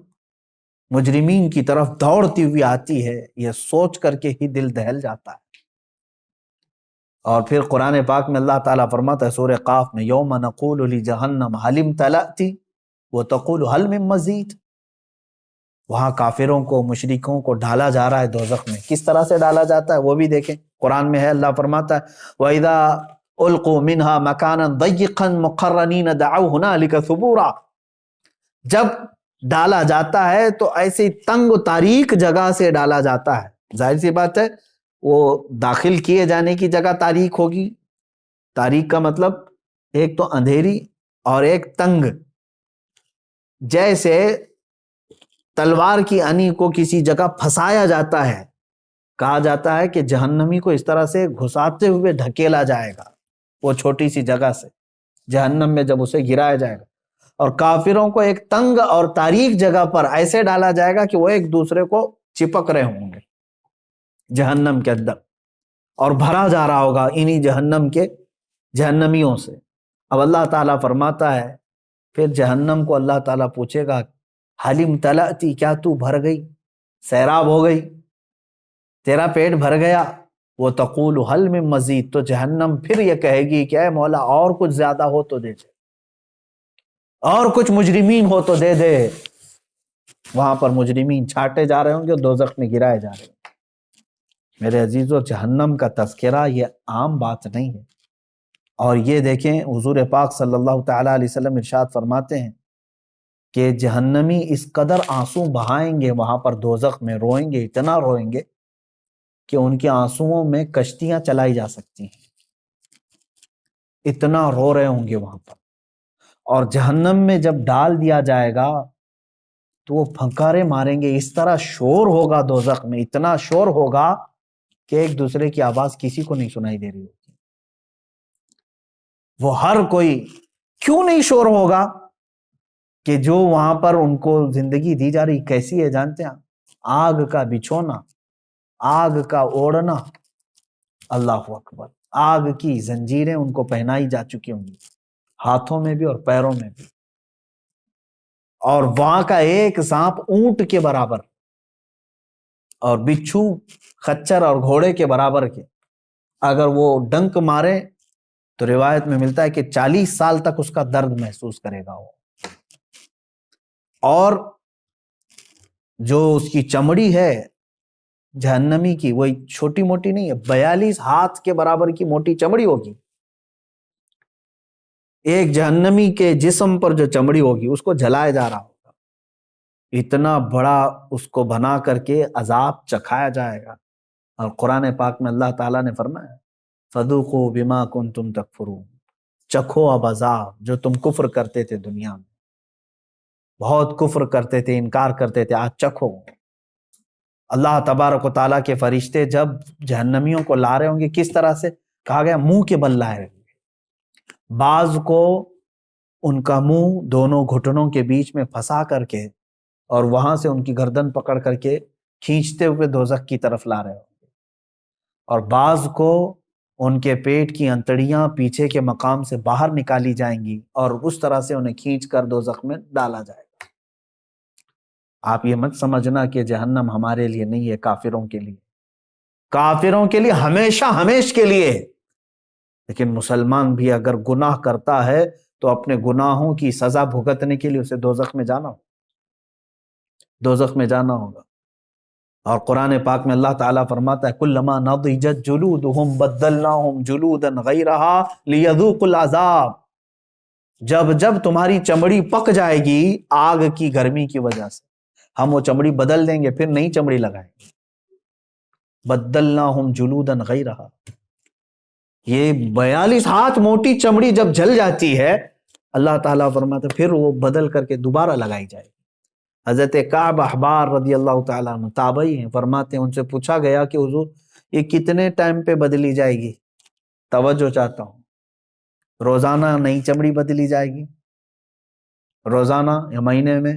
مجرمین کی طرف دوڑتی ہوئی آتی ہے، یہ سوچ کر کے ہی دل دہل جاتا ہے۔ اور پھر قرآن پاک میں اللہ تعالیٰ فرماتا ہے سورہ قاف میں، یوم نقول لجہنم هل امتلأت وتقول هل من مزید، وہاں کافروں کو، مشرکوں کو ڈالا جا رہا ہے دوزخ میں. کس طرح سے ڈالا جاتا ہے وہ بھی دیکھیں. قرآن میں ہے، اللہ فرماتا ہے وَإِذَا أُلْقُوا مِنْهَا مَكَانًا ضَيِّقًا مُقَرَّنِينَ دَعَوْا هُنَالِكَ ثُبُورًا. جب ڈالا جاتا ہے تو ایسی تنگ و تاریک جگہ سے ڈالا جاتا ہے. ظاہر سی بات ہے وہ داخل کیے جانے کی جگہ تاریک ہوگی. تاریک کا مطلب ایک تو اندھیری اور ایک تنگ. جیسے تلوار کی انی کو کسی جگہ پھنسایا جاتا ہے، کہا جاتا ہے کہ جہنمی کو اس طرح سے گھساتے ہوئے ڈھکیلا جائے گا وہ چھوٹی سی جگہ سے جہنم میں جب اسے گرایا جائے گا. اور کافروں کو ایک تنگ اور تاریک جگہ پر ایسے ڈالا جائے گا کہ وہ ایک دوسرے کو چپک رہے ہوں گے جہنم کے اندر، اور بھرا جا رہا ہوگا انہی جہنم کے جہنمیوں سے. اب اللہ تعالیٰ فرماتا ہے پھر جہنم کو اللہ تعالیٰ پوچھے گا حلیم تلأتی، کیا تو بھر گئی، سیراب ہو گئی، تیرا پیٹ بھر گیا؟ وہ تقول حل من مزید، تو جہنم پھر یہ کہے گی کہ اے مولا اور کچھ زیادہ ہو تو دے دے، اور کچھ مجرمین ہو تو دے دے. وہاں پر مجرمین چھاٹے جا رہے ہوں گے، دوزخ میں گرائے جا رہے ہوں گے. میرے عزیزو، جہنم کا تذکرہ یہ عام بات نہیں ہے. اور یہ دیکھیں حضور پاک صلی اللہ تعالیٰ علیہ وسلم ارشاد فرماتے ہیں کہ جہنمی اس قدر آنسو بہائیں گے وہاں پر دوزخ میں، روئیں گے، اتنا روئیں گے کہ ان کے آنسوؤں میں کشتیاں چلائی جا سکتی ہیں، اتنا رو رہے ہوں گے وہاں پر. اور جہنم میں جب ڈال دیا جائے گا تو وہ پھنکارے ماریں گے، اس طرح شور ہوگا دوزخ میں، اتنا شور ہوگا کہ ایک دوسرے کی آواز کسی کو نہیں سنائی دے رہی ہوگی. وہ ہر کوئی، کیوں نہیں شور ہوگا؟ کہ جو وہاں پر ان کو زندگی دی جا رہی کیسی ہے جانتے ہیں؟ آگ کا بچھونا، آگ کا اوڑھنا. اللہ اکبر. آگ کی زنجیریں ان کو پہنائی جا چکی ہوں گی، ہاتھوں میں بھی اور پیروں میں بھی. اور وہاں کا ایک سانپ اونٹ کے برابر اور بچھو خچر اور گھوڑے کے برابر کے، اگر وہ ڈنک مارے تو روایت میں ملتا ہے کہ 40 سال تک اس کا درد محسوس کرے گا وہ. اور جو اس کی چمڑی ہے جہنمی کی، وہ چھوٹی موٹی نہیں ہے، 42 ہاتھ کے برابر کی موٹی چمڑی ہوگی. ایک جہنمی کے جسم پر جو چمڑی ہوگی اس کو جلایا جا رہا ہوگا، اتنا بڑا اس کو بنا کر کے عذاب چکھایا جائے گا. اور قرآن پاک میں اللہ تعالیٰ نے فرمایا فَذُوقُوا بِمَا كُنْتُمْ تَكْفُرُونَ، چکھو اب عذاب جو تم کفر کرتے تھے دنیا میں، بہت کفر کرتے تھے، انکار کرتے تھے، آج چکھو. اللہ تبارک و تعالیٰ کے فرشتے جب جہنمیوں کو لا رہے ہوں گے، کس طرح سے کہا گیا؟ منہ کے بل لائے رہے. بعض کو ان کا منہ دونوں گھٹنوں کے بیچ میں پھنسا کر کے اور وہاں سے ان کی گردن پکڑ کر کے کھینچتے ہوئے دوزخ کی طرف لا رہے ہوں گے، اور بعض کو ان کے پیٹ کی انتڑیاں پیچھے کے مقام سے باہر نکالی جائیں گی اور اس طرح سے انہیں کھینچ کر دوزخ میں ڈالا جائے گا. آپ یہ مت سمجھنا کہ جہنم ہمارے لیے نہیں ہے، کافروں کے لیے، کافروں کے لیے ہمیشہ ہمیش کے لیے. لیکن مسلمان بھی اگر گناہ کرتا ہے تو اپنے گناہوں کی سزا بھگتنے کے لیے اسے دوزخ میں جانا ہوگا، دوزخ میں جانا ہوگا. اور قرآن پاک میں اللہ تعالیٰ فرماتا ہے کلما نضجت جلودہم بدلناہم جلودا غیرہا لیذوقوا العذاب، جب جب تمہاری چمڑی پک جائے گی آگ کی گرمی کی وجہ سے، ہم وہ چمڑی بدل دیں گے، پھر نئی چمڑی لگائیں گے. بدلناہم جلودا غیرہا، یہ 42 ہاتھ موٹی چمڑی جب جل جاتی ہے اللہ تعالیٰ فرماتا ہے پھر وہ بدل کر کے دوبارہ لگائی جائے گی. حضرت کعب احبار رضی اللہ تعالیٰ عنہ تابعی ہیں، فرماتے ہیں ان سے پوچھا گیا کہ حضور یہ کتنے ٹائم پہ بدلی جائے گی؟ توجہ چاہتا ہوں، روزانہ نئی چمڑی بدلی جائے گی روزانہ یا مہینے میں؟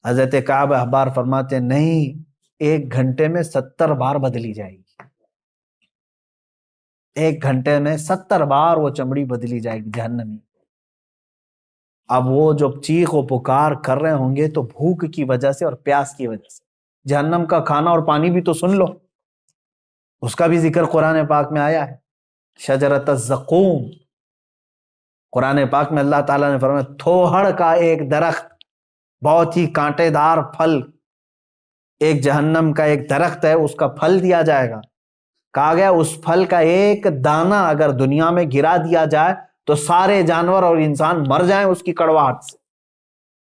حضرت کعب احبار فرماتے ہیں نہیں، 1 گھنٹے میں 70 بار بدلی جائے گی. 1 گھنٹے میں 70 بار وہ چمڑی بدلی جائے گی جہنمی. اب وہ جو چیخ و پکار کر رہے ہوں گے تو بھوک کی وجہ سے اور پیاس کی وجہ سے. جہنم کا کھانا اور پانی بھی تو سن لو، اس کا بھی ذکر قرآن پاک میں آیا ہے. شجرۃ الزقوم، قرآن پاک میں اللہ تعالیٰ نے فرمایا تھوہڑ کا ایک درخت، بہت ہی کانٹے دار پھل ایک جہنم کا ایک درخت ہے، اس کا پھل دیا جائے گا، کہا گیا اس پھل کا ایک دانہ اگر دنیا میں گرا دیا جائے تو سارے جانور اور انسان مر جائیں اس کی کڑواہٹ سے۔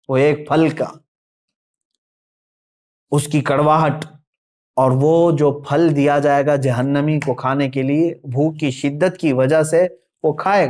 وہ ایک پھل کا، اس کی کڑواہٹ، اور وہ جو پھل دیا جائے گا جہنمی کو کھانے کے لیے، بھوک کی شدت کی وجہ سے وہ کھائے گا۔